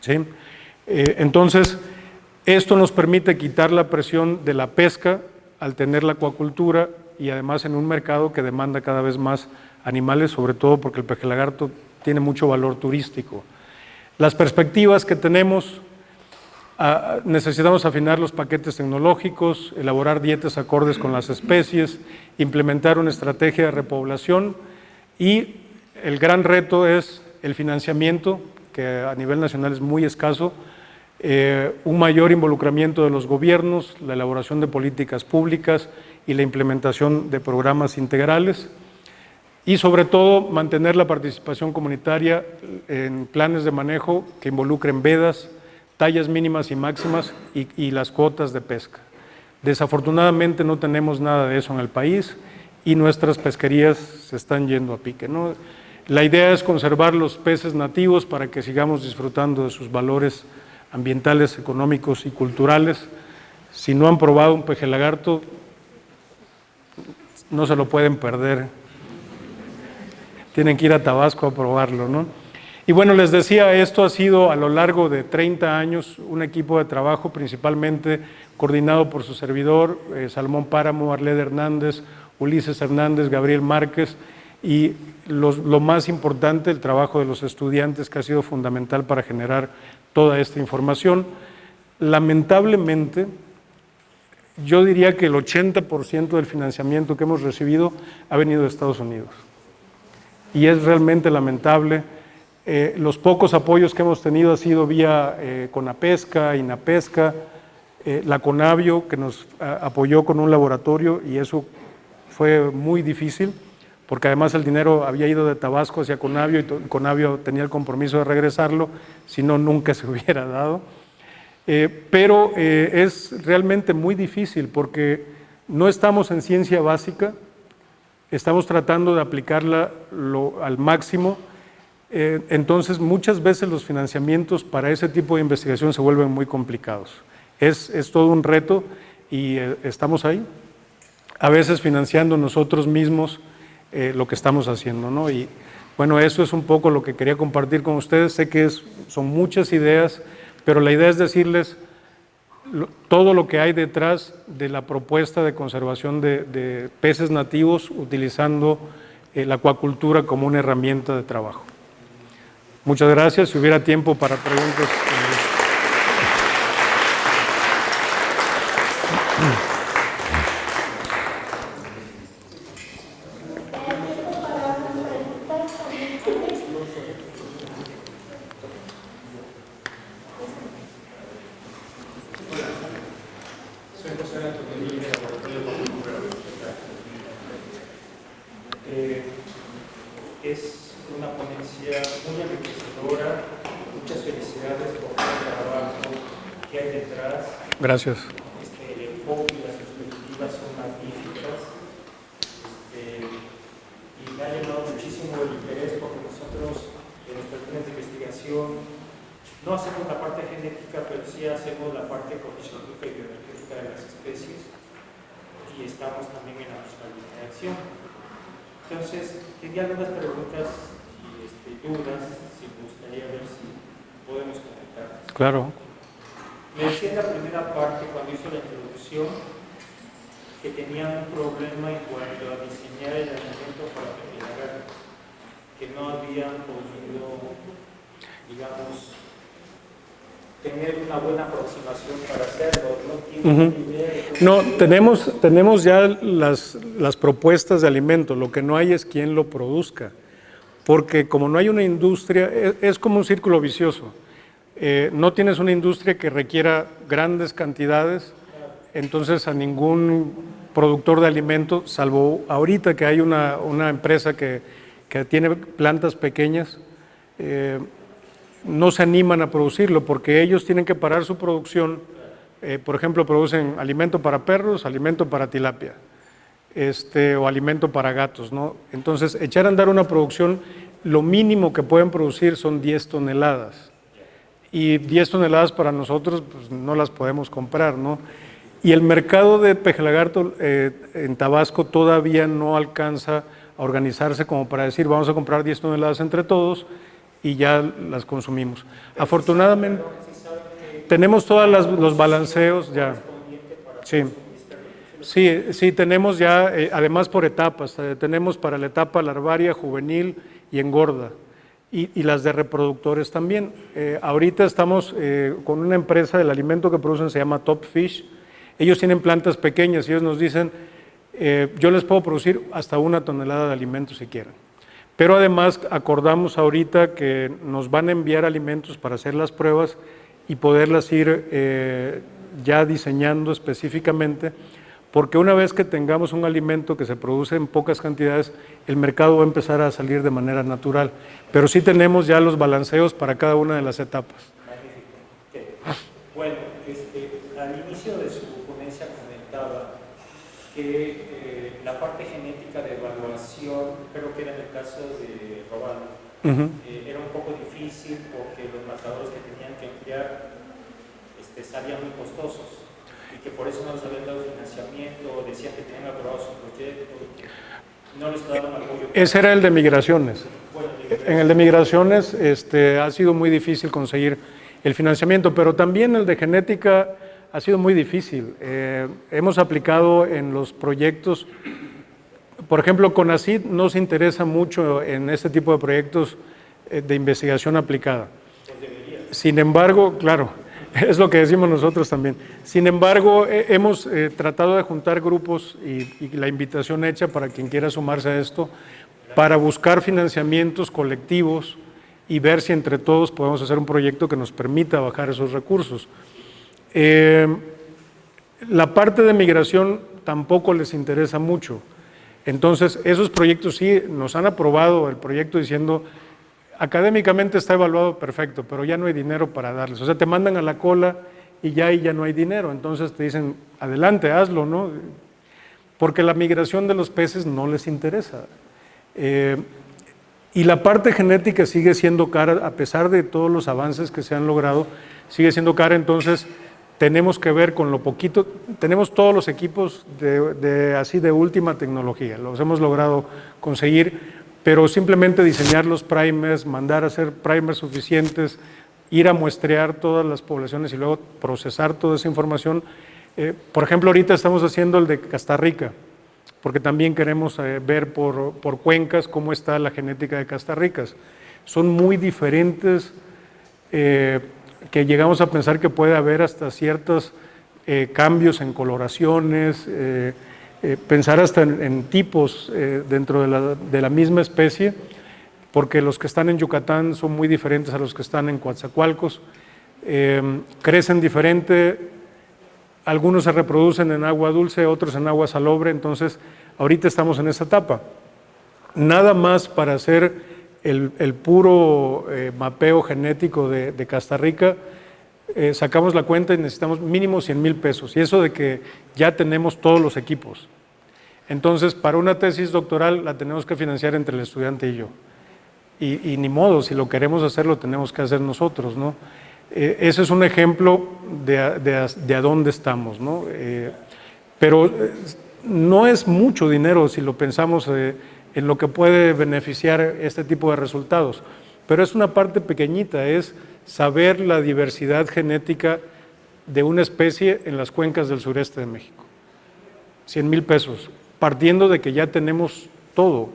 ¿sí? Entonces, esto nos permite quitar la presión de la pesca al tener la acuacultura, y además en un mercado que demanda cada vez más animales, sobre todo porque el peje lagarto tiene mucho valor turístico. Las perspectivas que tenemos: necesitamos afinar los paquetes tecnológicos, elaborar dietas acordes con las especies, implementar una estrategia de repoblación, y el gran reto es el financiamiento, que a nivel nacional es muy escaso, un mayor involucramiento de los gobiernos, la elaboración de políticas públicas y la implementación de programas integrales, y sobre todo mantener la participación comunitaria en planes de manejo que involucren vedas, tallas mínimas y máximas y las cuotas de pesca. Desafortunadamente no tenemos nada de eso en el país y nuestras pesquerías se están yendo a pique, ¿no? La idea es conservar los peces nativos para que sigamos disfrutando de sus valores ambientales, económicos y culturales. Si no han probado un peje lagarto, no se lo pueden perder. Tienen que ir a Tabasco a probarlo, ¿no? Y bueno, les decía, esto ha sido a lo largo de 30 años un equipo de trabajo principalmente coordinado por su servidor, Salmón Páramo, Arleda Hernández, Ulises Hernández, Gabriel Márquez, y lo más importante, el trabajo de los estudiantes, que ha sido fundamental para generar toda esta información. Lamentablemente, yo diría que el 80% del financiamiento que hemos recibido ha venido de Estados Unidos. Y es realmente lamentable. Los pocos apoyos que hemos tenido ha sido vía Conapesca, Inapesca, la Conavio, que nos apoyó con un laboratorio, y eso fue muy difícil, porque además el dinero había ido de Tabasco hacia Conavio y Conavio tenía el compromiso de regresarlo, si no, nunca se hubiera dado. Pero es realmente muy difícil porque no estamos en ciencia básica, estamos tratando de aplicarla al máximo, entonces muchas veces los financiamientos para ese tipo de investigación se vuelven muy complicados. Es todo un reto y estamos ahí, a veces financiando nosotros mismos lo que estamos haciendo, ¿no? Y bueno, eso es un poco lo que quería compartir con ustedes. Sé que son muchas ideas, pero la idea es decirles todo lo que hay detrás de la propuesta de conservación de peces nativos utilizando la acuacultura como una herramienta de trabajo. Muchas gracias. Si hubiera tiempo para preguntas. Es una ponencia muy enriquecedora. Muchas felicidades por el trabajo que hay detrás. Gracias. El enfoque y las perspectivas son magníficas. Y me ha llamado muchísimo el interés porque nosotros en nuestras líneas de investigación no hacemos la parte genética, pero sí hacemos la parte ecológica y bioenergética de las especies, y estamos también en la fiscalía de acción. Entonces, tenía algunas preguntas y dudas, si me gustaría ver si podemos conectarlas. Claro. Me decía en la primera parte, cuando hizo la introducción, que tenían un problema en cuanto a diseñar el alimento para peje lagarto, que no habían podido, digamos, tener una buena aproximación para hacerlo. No tiene ni idea de No, tenemos ya las propuestas de alimento, lo que no hay es quien lo produzca, porque como no hay una industria, es como un círculo vicioso. No tienes una industria que requiera grandes cantidades, entonces a ningún productor de alimento, salvo ahorita que hay una empresa que tiene plantas pequeñas, no se animan a producirlo porque ellos tienen que parar su producción. Por ejemplo, producen alimento para perros, alimento para tilapia, o alimento para gatos, ¿no? Entonces, echar a andar una producción, lo mínimo que pueden producir son 10 toneladas. Y 10 toneladas para nosotros, pues no las podemos comprar, ¿no? Y el mercado de peje lagarto en Tabasco todavía no alcanza a organizarse como para decir, vamos a comprar 10 toneladas entre todos y ya las consumimos. Afortunadamente, tenemos todos los balanceos ya. Sí, tenemos ya, además por etapas, tenemos para la etapa larvaria, juvenil y engorda, y las de reproductores también. Ahorita estamos con una empresa del alimento que producen, se llama Top Fish. Ellos tienen plantas pequeñas y ellos nos dicen, yo les puedo producir hasta 1 tonelada de alimentos si quieren. Pero además acordamos ahorita que nos van a enviar alimentos para hacer las pruebas y poderlas ir ya diseñando específicamente, porque una vez que tengamos un alimento que se produce en pocas cantidades, el mercado va a empezar a salir de manera natural. Pero sí tenemos ya los balanceos para cada una de las etapas. Magnífico. Bueno, al inicio de su ponencia comentaba que la parte genética de evaluación, creo que era en el caso de Robalo, era un poco difícil porque los matadores que tenían que emplear salían muy costosos y que por eso no les habían dado financiamiento, decían que tenían aprobado su proyecto, no les daban apoyo. Ese era el de migraciones. Bueno, en el de migraciones ha sido muy difícil conseguir el financiamiento, pero también el de genética ha sido muy difícil. Hemos aplicado en los proyectos, por ejemplo, CONACYT no se interesa mucho en este tipo de proyectos de investigación aplicada. Sin embargo, claro, es lo que decimos nosotros también. Sin embargo, hemos tratado de juntar grupos y la invitación hecha para quien quiera sumarse a esto, para buscar financiamientos colectivos y ver si entre todos podemos hacer un proyecto que nos permita bajar esos recursos. La parte de migración tampoco les interesa mucho. Entonces, esos proyectos sí nos han aprobado el proyecto diciendo, académicamente está evaluado perfecto, pero ya no hay dinero para darles. O sea, te mandan a la cola y ya ahí ya no hay dinero. Entonces te dicen, adelante, hazlo, ¿no? Porque la migración de los peces no les interesa. Y la parte genética sigue siendo cara, a pesar de todos los avances que se han logrado, sigue siendo cara. Entonces tenemos que ver con lo poquito, tenemos todos los equipos así de última tecnología, los hemos logrado conseguir, pero simplemente diseñar los primers, mandar a hacer primers suficientes, ir a muestrear todas las poblaciones y luego procesar toda esa información. Por ejemplo, ahorita estamos haciendo el de Costa Rica, porque también queremos ver por cuencas cómo está la genética de castarricas. Son muy diferentes, que llegamos a pensar que puede haber hasta ciertos cambios en coloraciones, pensar hasta en tipos dentro de la misma especie, porque los que están en Yucatán son muy diferentes a los que están en Coatzacoalcos, crecen diferente, algunos se reproducen en agua dulce, otros en agua salobre. Entonces ahorita estamos en esa etapa. Nada más para hacer el puro mapeo genético de Costa Rica, sacamos la cuenta y necesitamos mínimo 100,000 pesos, y eso de que ya tenemos todos los equipos. Entonces, para una tesis doctoral la tenemos que financiar entre el estudiante y yo. Y ni modo, si lo queremos hacer, lo tenemos que hacer nosotros, ¿no? Ese es un ejemplo de a dónde estamos, ¿no? Pero no es mucho dinero si lo pensamos en lo que puede beneficiar este tipo de resultados, pero es una parte pequeñita, es saber la diversidad genética de una especie en las cuencas del sureste de México. 100,000 pesos, partiendo de que ya tenemos todo,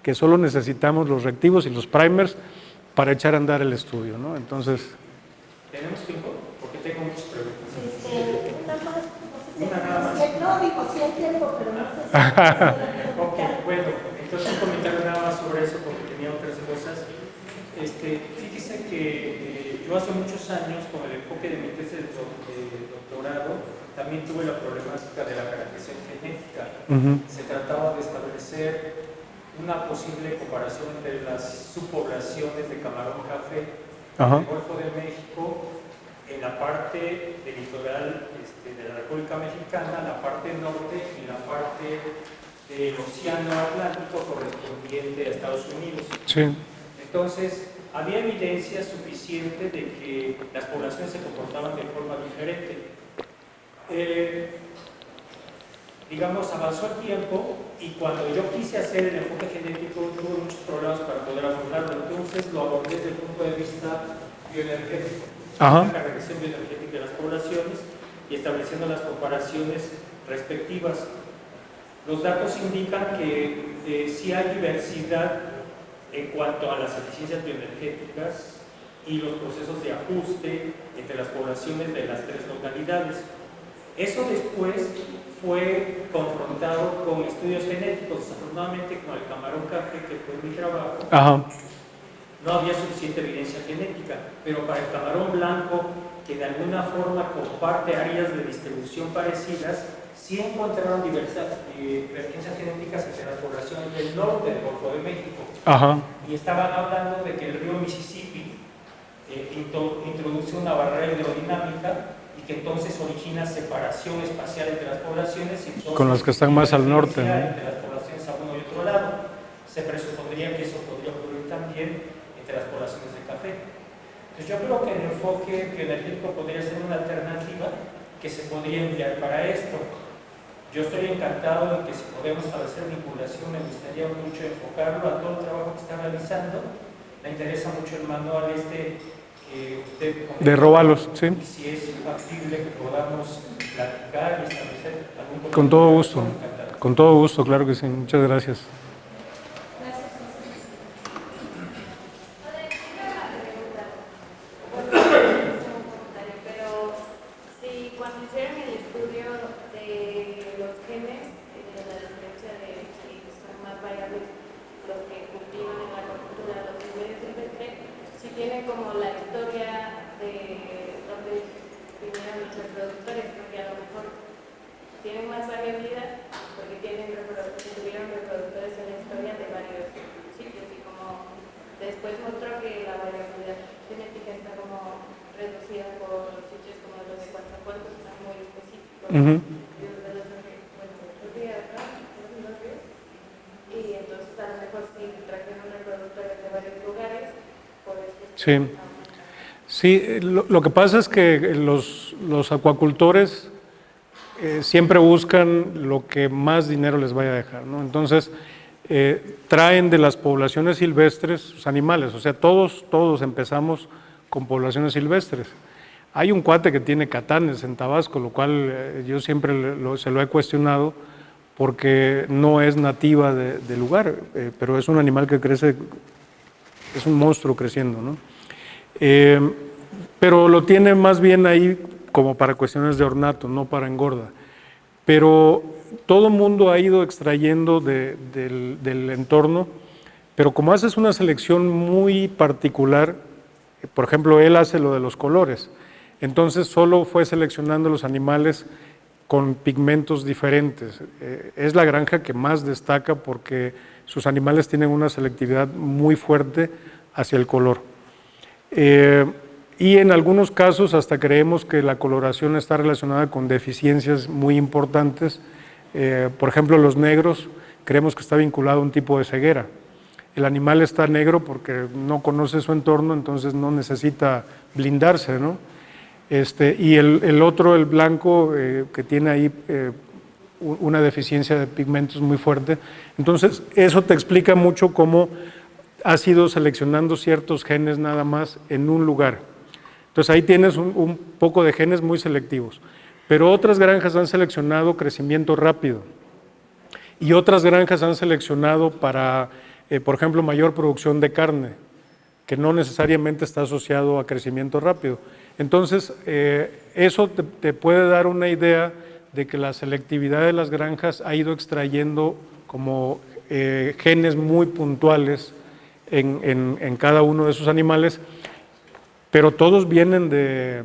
que solo necesitamos los reactivos y los primers para echar a andar el estudio, ¿no? Entonces, ¿tenemos tiempo? tiempo, sí hay tiempo, pero no sé si... Ok, bueno, entonces un comentario nada más sobre eso porque tenía otras cosas. Fíjese que yo hace muchos años, con el enfoque de mi tesis de doctorado, también tuve la problemática de la caracterización genética. Se trataba de establecer una posible comparación entre las subpoblaciones de camarón café del Golfo de México en la parte del litoral de la República Mexicana, la parte norte y la parte del Océano Atlántico correspondiente a Estados Unidos. Sí. Entonces, había evidencia suficiente de que las poblaciones se comportaban de forma diferente. Digamos, avanzó el tiempo y cuando yo quise hacer el enfoque genético tuve muchos problemas para poder abordarlo. Entonces lo abordé desde el punto de vista bioenergético, la regresión bioenergética de las poblaciones y estableciendo las comparaciones respectivas. Los datos indican que sí hay diversidad en cuanto a las eficiencias bioenergéticas y los procesos de ajuste entre las poblaciones de las tres localidades. Eso después fue confrontado con estudios genéticos. Desafortunadamente, con el camarón café, que fue mi trabajo, no había suficiente evidencia genética, pero para el camarón blanco, que de alguna forma comparte áreas de distribución parecidas, sí encontraron divergencias genéticas entre las poblaciones del norte del Golfo de México. Y estaban hablando de que el río Mississippi introduce una barrera hidrodinámica y que entonces origina separación espacial entre las poblaciones. Y con las que están más al norte, ¿no? Entre las poblaciones a uno y otro lado. Se presupondría que eso podría ocurrir también entre las poblaciones de café. Entonces yo creo que el enfoque bioenergético podría ser una alternativa que se podría emplear para esto. Yo estoy encantado de que si podemos establecer vinculación, me gustaría mucho enfocarlo a todo el trabajo que está realizando. Me interesa mucho el manual que usted comentó, de Róbalos, sí. Y si es factible que podamos platicar y establecer algún... Con todo gusto, con todo gusto, claro que sí. Muchas gracias. Sí, lo que pasa es que los acuacultores siempre buscan lo que más dinero les vaya a dejar, ¿no? Entonces, traen de las poblaciones silvestres sus animales, o sea, todos empezamos con poblaciones silvestres. Hay un cuate que tiene catanes en Tabasco, lo cual yo siempre se lo he cuestionado porque no es nativa del lugar, pero es un animal que crece, es un monstruo creciendo, ¿no? Pero lo tiene más bien ahí como para cuestiones de ornato, no para engorda. Pero todo el mundo ha ido extrayendo del entorno, pero como haces una selección muy particular, por ejemplo, él hace lo de los colores, entonces solo fue seleccionando los animales con pigmentos diferentes. Es la granja que más destaca porque sus animales tienen una selectividad muy fuerte hacia el color. Y en algunos casos hasta creemos que la coloración está relacionada con deficiencias muy importantes. Por ejemplo, los negros creemos que está vinculado a un tipo de ceguera. El animal está negro porque no conoce su entorno, entonces no necesita blindarse, ¿no? Y el otro, el blanco, que tiene ahí una deficiencia de pigmentos muy fuerte. Entonces, eso te explica mucho cómo has ido seleccionando ciertos genes nada más en un lugar. Entonces ahí tienes un poco de genes muy selectivos, pero otras granjas han seleccionado crecimiento rápido y otras granjas han seleccionado para, por ejemplo, mayor producción de carne, que no necesariamente está asociado a crecimiento rápido. Entonces, eso te puede dar una idea de que la selectividad de las granjas ha ido extrayendo como genes muy puntuales en cada uno de esos animales, pero todos vienen de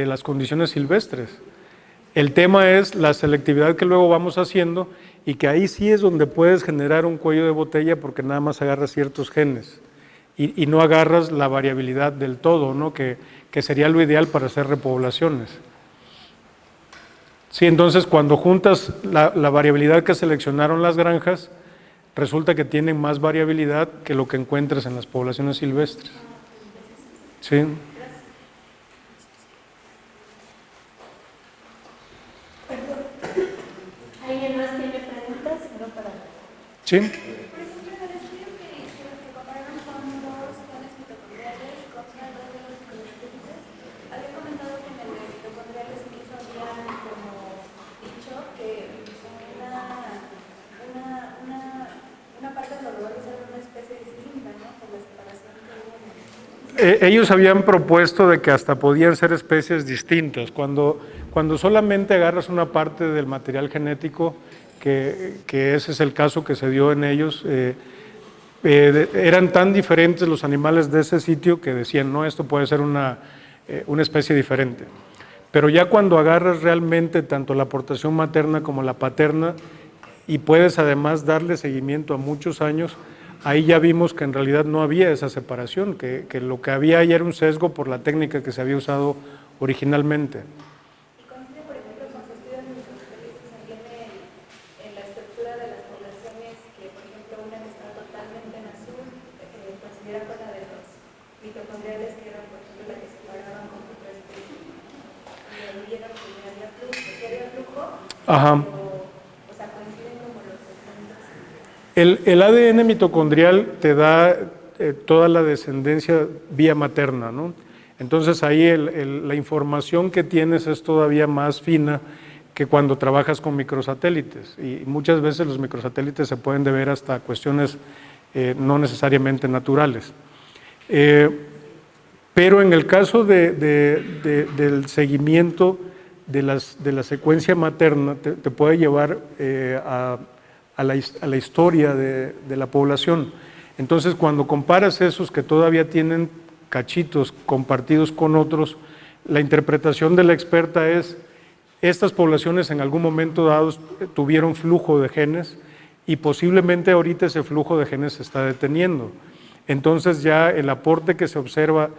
las condiciones silvestres. El tema es la selectividad que luego vamos haciendo y que ahí sí es donde puedes generar un cuello de botella porque nada más agarras ciertos genes y no agarras la variabilidad del todo, ¿no? que sería lo ideal para hacer repoblaciones. Sí, entonces cuando juntas la variabilidad que seleccionaron las granjas, resulta que tienen más variabilidad que lo que encuentras en las poblaciones silvestres. Sí. ¿Alguien más tiene preguntas? No, para... Sí. Por ejemplo, en el estudio que hicieron, que compararon con dos genes mitocondriales contra dos de los microsatélites, había comentado que en el de mitocondriales incluso habían como dicho que una parte de los lugares era una especie distinta, ¿no? Por la separación que hubo. Ellos habían propuesto de que hasta podían ser especies distintas. Cuando solamente agarras una parte del material genético, que ese es el caso que se dio en ellos, eran tan diferentes los animales de ese sitio que decían, no, esto puede ser una especie diferente. Pero ya cuando agarras realmente tanto la aportación materna como la paterna y puedes además darle seguimiento a muchos años, ahí ya vimos que en realidad no había esa separación, que lo que había ahí era un sesgo por la técnica que se había usado originalmente. Y coincide, por ejemplo, con su estudio de microsatélites también en la estructura de las poblaciones, que por ejemplo una que está totalmente en azul, coincidiera con la de los mitocondriales, que eran por ejemplo la que separaban como otra especie. Y ahí vieron que había flujo, que había flujo, Ajá. pero, o sea, coinciden como los segmentos. El ADN mitocondrial te da toda la descendencia vía materna, ¿no? Entonces ahí la información que tienes es todavía más fina que cuando trabajas con microsatélites, y muchas veces los microsatélites se pueden deber hasta cuestiones no necesariamente naturales. Pero en el caso del seguimiento de la secuencia materna te puede llevar a la historia de la población. Entonces, cuando comparas esos que todavía tienen cachitos compartidos con otros, la interpretación de la experta es, estas poblaciones en algún momento dado tuvieron flujo de genes y posiblemente ahorita ese flujo de genes se está deteniendo. Entonces ya el aporte que se observa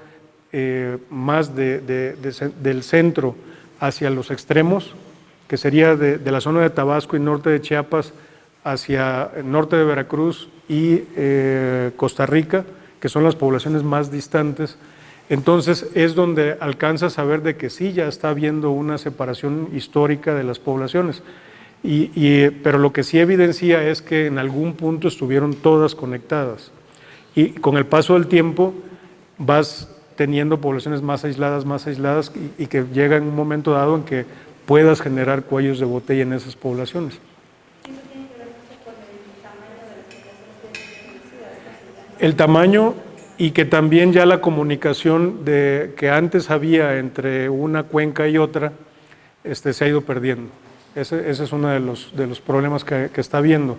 más del centro hacia los extremos, que sería de la zona de Tabasco y norte de Chiapas hacia el norte de Veracruz y Costa Rica, que son las poblaciones más distantes, entonces es donde alcanzas a ver de que sí ya está habiendo una separación histórica de las poblaciones, pero lo que sí evidencia es que en algún punto estuvieron todas conectadas y con el paso del tiempo vas teniendo poblaciones más aisladas y que llega en un momento dado en que puedas generar cuellos de botella en esas poblaciones. El tamaño y que también ya la comunicación que antes había entre una cuenca y otra se ha ido perdiendo. Ese es uno de los problemas que está habiendo.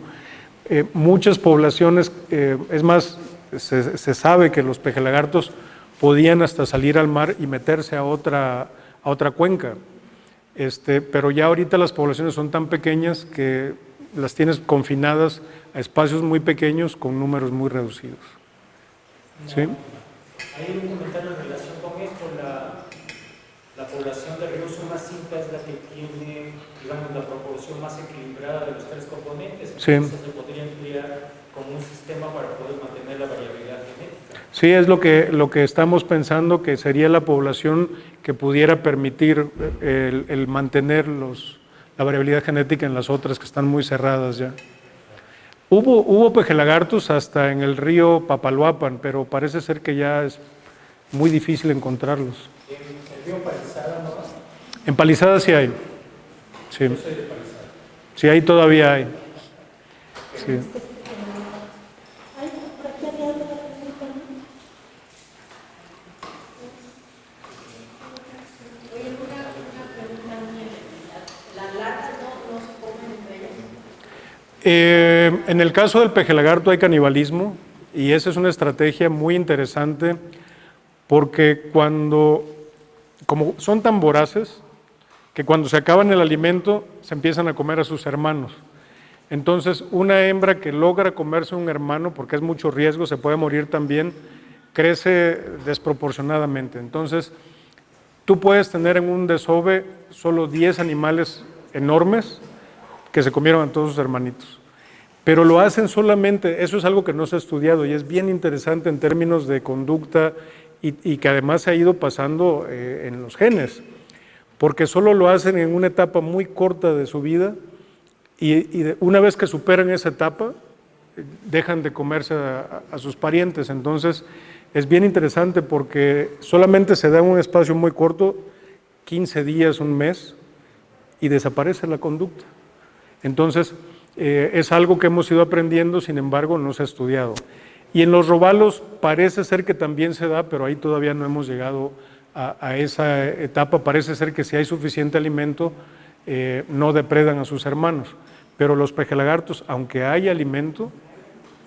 Muchas poblaciones, es más, se sabe que los pejelagartos podían hasta salir al mar y meterse a otra cuenca, pero ya ahorita las poblaciones son tan pequeñas que las tienes confinadas a espacios muy pequeños con números muy reducidos. ¿Sí? Hay un comentario en relación con esto. La población de Río Suma Cinta es la que tiene, digamos, la proporción más equilibrada de los tres componentes. Sí. Entonces se podría emplear como un sistema para poder mantener la variabilidad genética. Sí, es lo que estamos pensando que sería la población que pudiera permitir el mantener la variabilidad genética en las otras que están muy cerradas ya. Hubo pejelagartos hasta en el río Papaloapan, pero parece ser que ya es muy difícil encontrarlos. ¿En el río Palizada no? En Palizada sí hay. Sí. Yo soy de Palizada. Sí, ahí todavía hay. Sí. Ay, ¿por qué había otra pregunta? Oye, una pregunta mía. La lata En el caso del peje lagarto hay canibalismo y esa es una estrategia muy interesante porque como son tan voraces, que cuando se acaban el alimento se empiezan a comer a sus hermanos. Entonces, una hembra que logra comerse un hermano, porque es mucho riesgo, se puede morir también, crece desproporcionadamente. Entonces, tú puedes tener en un desove solo 10 animales enormes que se comieron a todos sus hermanitos. Pero lo hacen solamente, eso es algo que no se ha estudiado y es bien interesante en términos de conducta y que además se ha ido pasando en los genes, porque solo lo hacen en una etapa muy corta de su vida y una vez que superan esa etapa, dejan de comerse a sus parientes. Entonces, es bien interesante porque solamente se da en un espacio muy corto, 15 días, un mes, y desaparece la conducta. Entonces, es algo que hemos ido aprendiendo, sin embargo, no se ha estudiado. Y en los robalos parece ser que también se da, pero ahí todavía no hemos llegado a esa etapa. Parece ser que si hay suficiente alimento, no depredan a sus hermanos. Pero los pejelagartos, aunque hay alimento,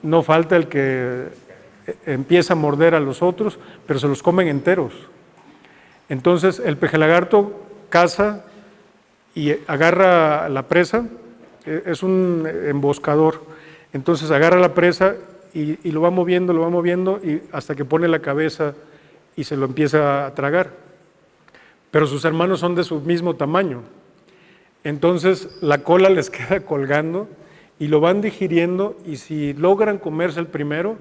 no falta el que empieza a morder a los otros, pero se los comen enteros. Entonces, el pejelagarto caza y agarra la presa, es un emboscador. Entonces, agarra la presa y lo va moviendo y hasta que pone la cabeza y se lo empieza a tragar. Pero sus hermanos son de su mismo tamaño. Entonces la cola les queda colgando y lo van digiriendo y si logran comerse el primero,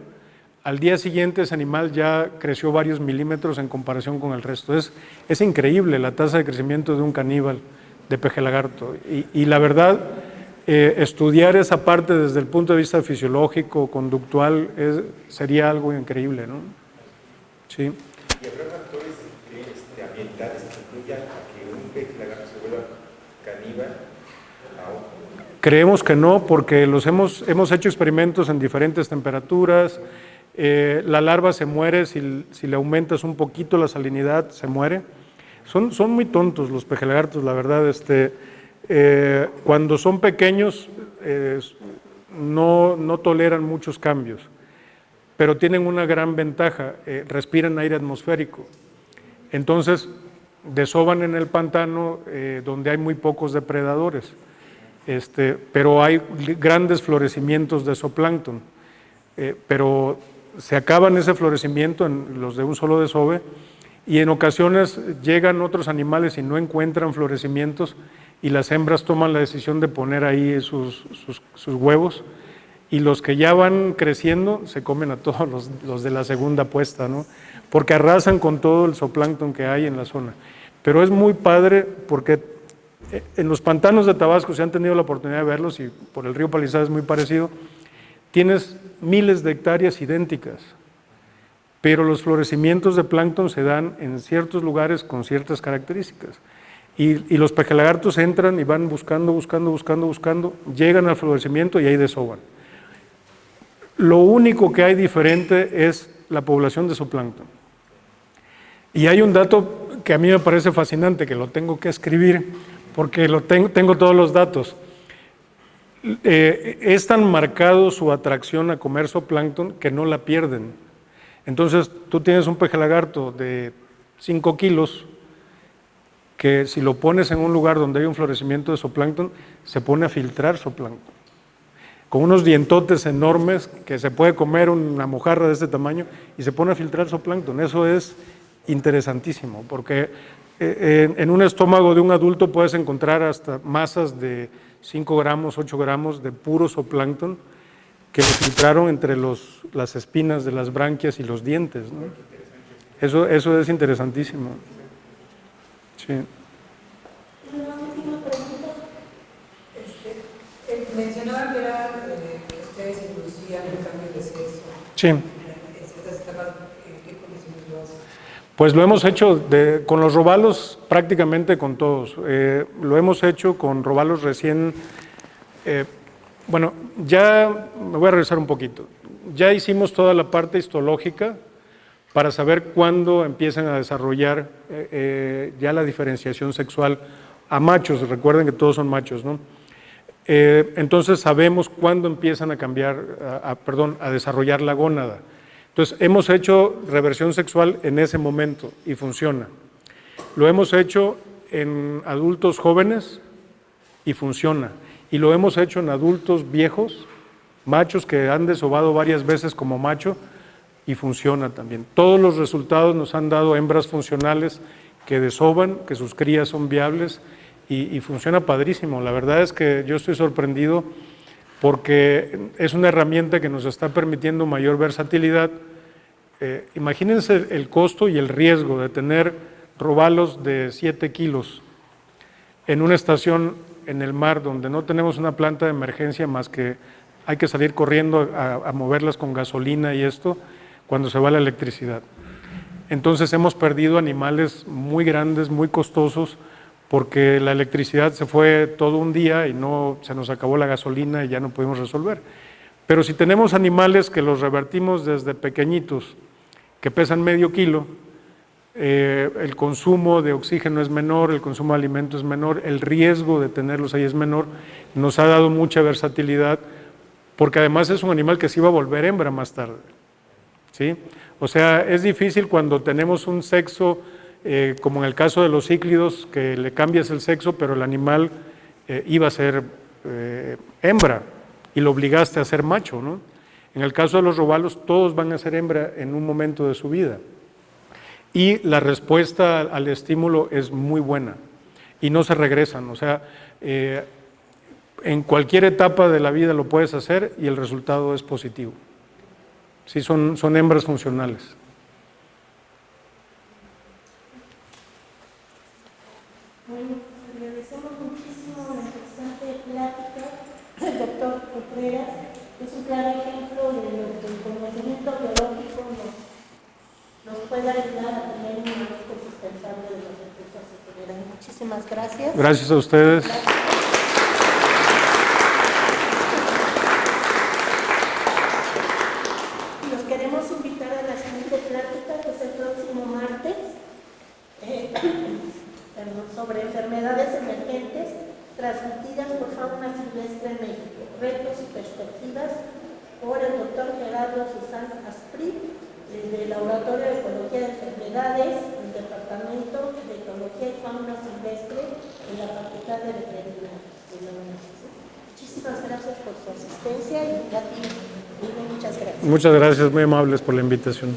al día siguiente ese animal ya creció varios milímetros en comparación con el resto. Es increíble la tasa de crecimiento de un caníbal de pejelagarto y la verdad, estudiar esa parte desde el punto de vista fisiológico, conductual, sería algo increíble, ¿no? Sí. ¿Y habrá factores ambientales que influyan a que un pez lagarto se vuelva caníbal a otro? Creemos que no, porque hemos hecho experimentos en diferentes temperaturas. La larva se muere, si le aumentas un poquito la salinidad, se muere. Son muy tontos los pejelagartos, la verdad. Cuando son pequeños no toleran muchos cambios, pero tienen una gran ventaja, respiran aire atmosférico. Entonces, desovan en el pantano donde hay muy pocos depredadores, pero hay grandes florecimientos de zooplancton, pero se acaban ese florecimiento en los de un solo desove y en ocasiones llegan otros animales y no encuentran florecimientos y las hembras toman la decisión de poner ahí sus huevos y los que ya van creciendo se comen a todos los de la segunda puesta, ¿no? Porque arrasan con todo el zooplancton que hay en la zona. Pero es muy padre porque en los pantanos de Tabasco, si han tenido la oportunidad de verlos, y por el río Palizada es muy parecido, tienes miles de hectáreas idénticas, pero los florecimientos de plancton se dan en ciertos lugares con ciertas características. Y los pejelagartos entran y van buscando, llegan al florecimiento y ahí desovan. Lo único que hay diferente es la población de zooplancton. Y hay un dato que a mí me parece fascinante, que lo tengo que escribir, porque tengo todos los datos. Es tan marcado su atracción a comer zooplancton que no la pierden. Entonces, tú tienes un pejelagarto de 5 kilos, que si lo pones en un lugar donde hay un florecimiento de zooplancton, se pone a filtrar zooplancton, con unos dientotes enormes que se puede comer una mojarra de este tamaño y se pone a filtrar zooplancton. Eso es interesantísimo, porque en un estómago de un adulto puedes encontrar hasta masas de 5 gramos, 8 gramos de puro zooplancton que lo filtraron entre las espinas de las branquias y los dientes, ¿no? Eso es interesantísimo. Sí. Una última pregunta. Mencionaban que ustedes introducían el cambio de sexo. Sí. Estas etapas, ¿qué condiciones lo hacen? Pues lo hemos hecho con los robalos prácticamente con todos. Lo hemos hecho con robalos recién. Bueno, ya me voy a regresar un poquito. Ya hicimos toda la parte histológica para saber cuándo empiezan a desarrollar ya la diferenciación sexual a machos. Recuerden que todos son machos, ¿no? entonces sabemos cuándo empiezan a cambiar, a desarrollar la gónada. Entonces hemos hecho reversión sexual en ese momento y funciona. Lo hemos hecho en adultos jóvenes y funciona. Y lo hemos hecho en adultos viejos, machos que han desobado varias veces como macho y funciona también. Todos los resultados nos han dado hembras funcionales que desoban, que sus crías son viables y funciona padrísimo. La verdad es que yo estoy sorprendido porque es una herramienta que nos está permitiendo mayor versatilidad. Imagínense el costo y el riesgo de tener robalos de 7 kilos en una estación en el mar donde no tenemos una planta de emergencia más que hay que salir corriendo a moverlas con gasolina y esto cuando se va la electricidad. Entonces hemos perdido animales muy grandes, muy costosos, porque la electricidad se fue todo un día y se nos acabó la gasolina y ya no pudimos resolver. Pero si tenemos animales que los revertimos desde pequeñitos, que pesan medio kilo, el consumo de oxígeno es menor, el consumo de alimento es menor, el riesgo de tenerlos ahí es menor, nos ha dado mucha versatilidad, porque además es un animal que se iba a volver hembra más tarde, ¿sí? O sea, es difícil cuando tenemos un sexo, como en el caso de los cíclidos, que le cambias el sexo, pero el animal iba a ser hembra y lo obligaste a ser macho, ¿no? En el caso de los robalos, todos van a ser hembra en un momento de su vida. Y la respuesta al estímulo es muy buena y no se regresan. O sea, en cualquier etapa de la vida lo puedes hacer y el resultado es positivo. Sí, son hembras funcionales. Bueno, agradecemos muchísimo la interesante plática del doctor Contreras. Es un claro ejemplo de lo que el conocimiento biológico nos puede ayudar a tener un manejo sustentable de los recursos que generan. Muchísimas gracias. Gracias a ustedes. Gracias. Los queremos invitar a la siguiente plática, que es el próximo martes, sobre enfermedades emergentes transmitidas por fauna silvestre en México, retos y perspectivas, por el doctor Gerardo Susán Asprí, del Laboratorio de Ecología de Enfermedades del Departamento de Ecología y Fauna Silvestre de la Facultad de Veterinaria de la UNAM. Muchísimas gracias por su asistencia y a ti, muchas gracias. Muchas gracias, muy amables por la invitación.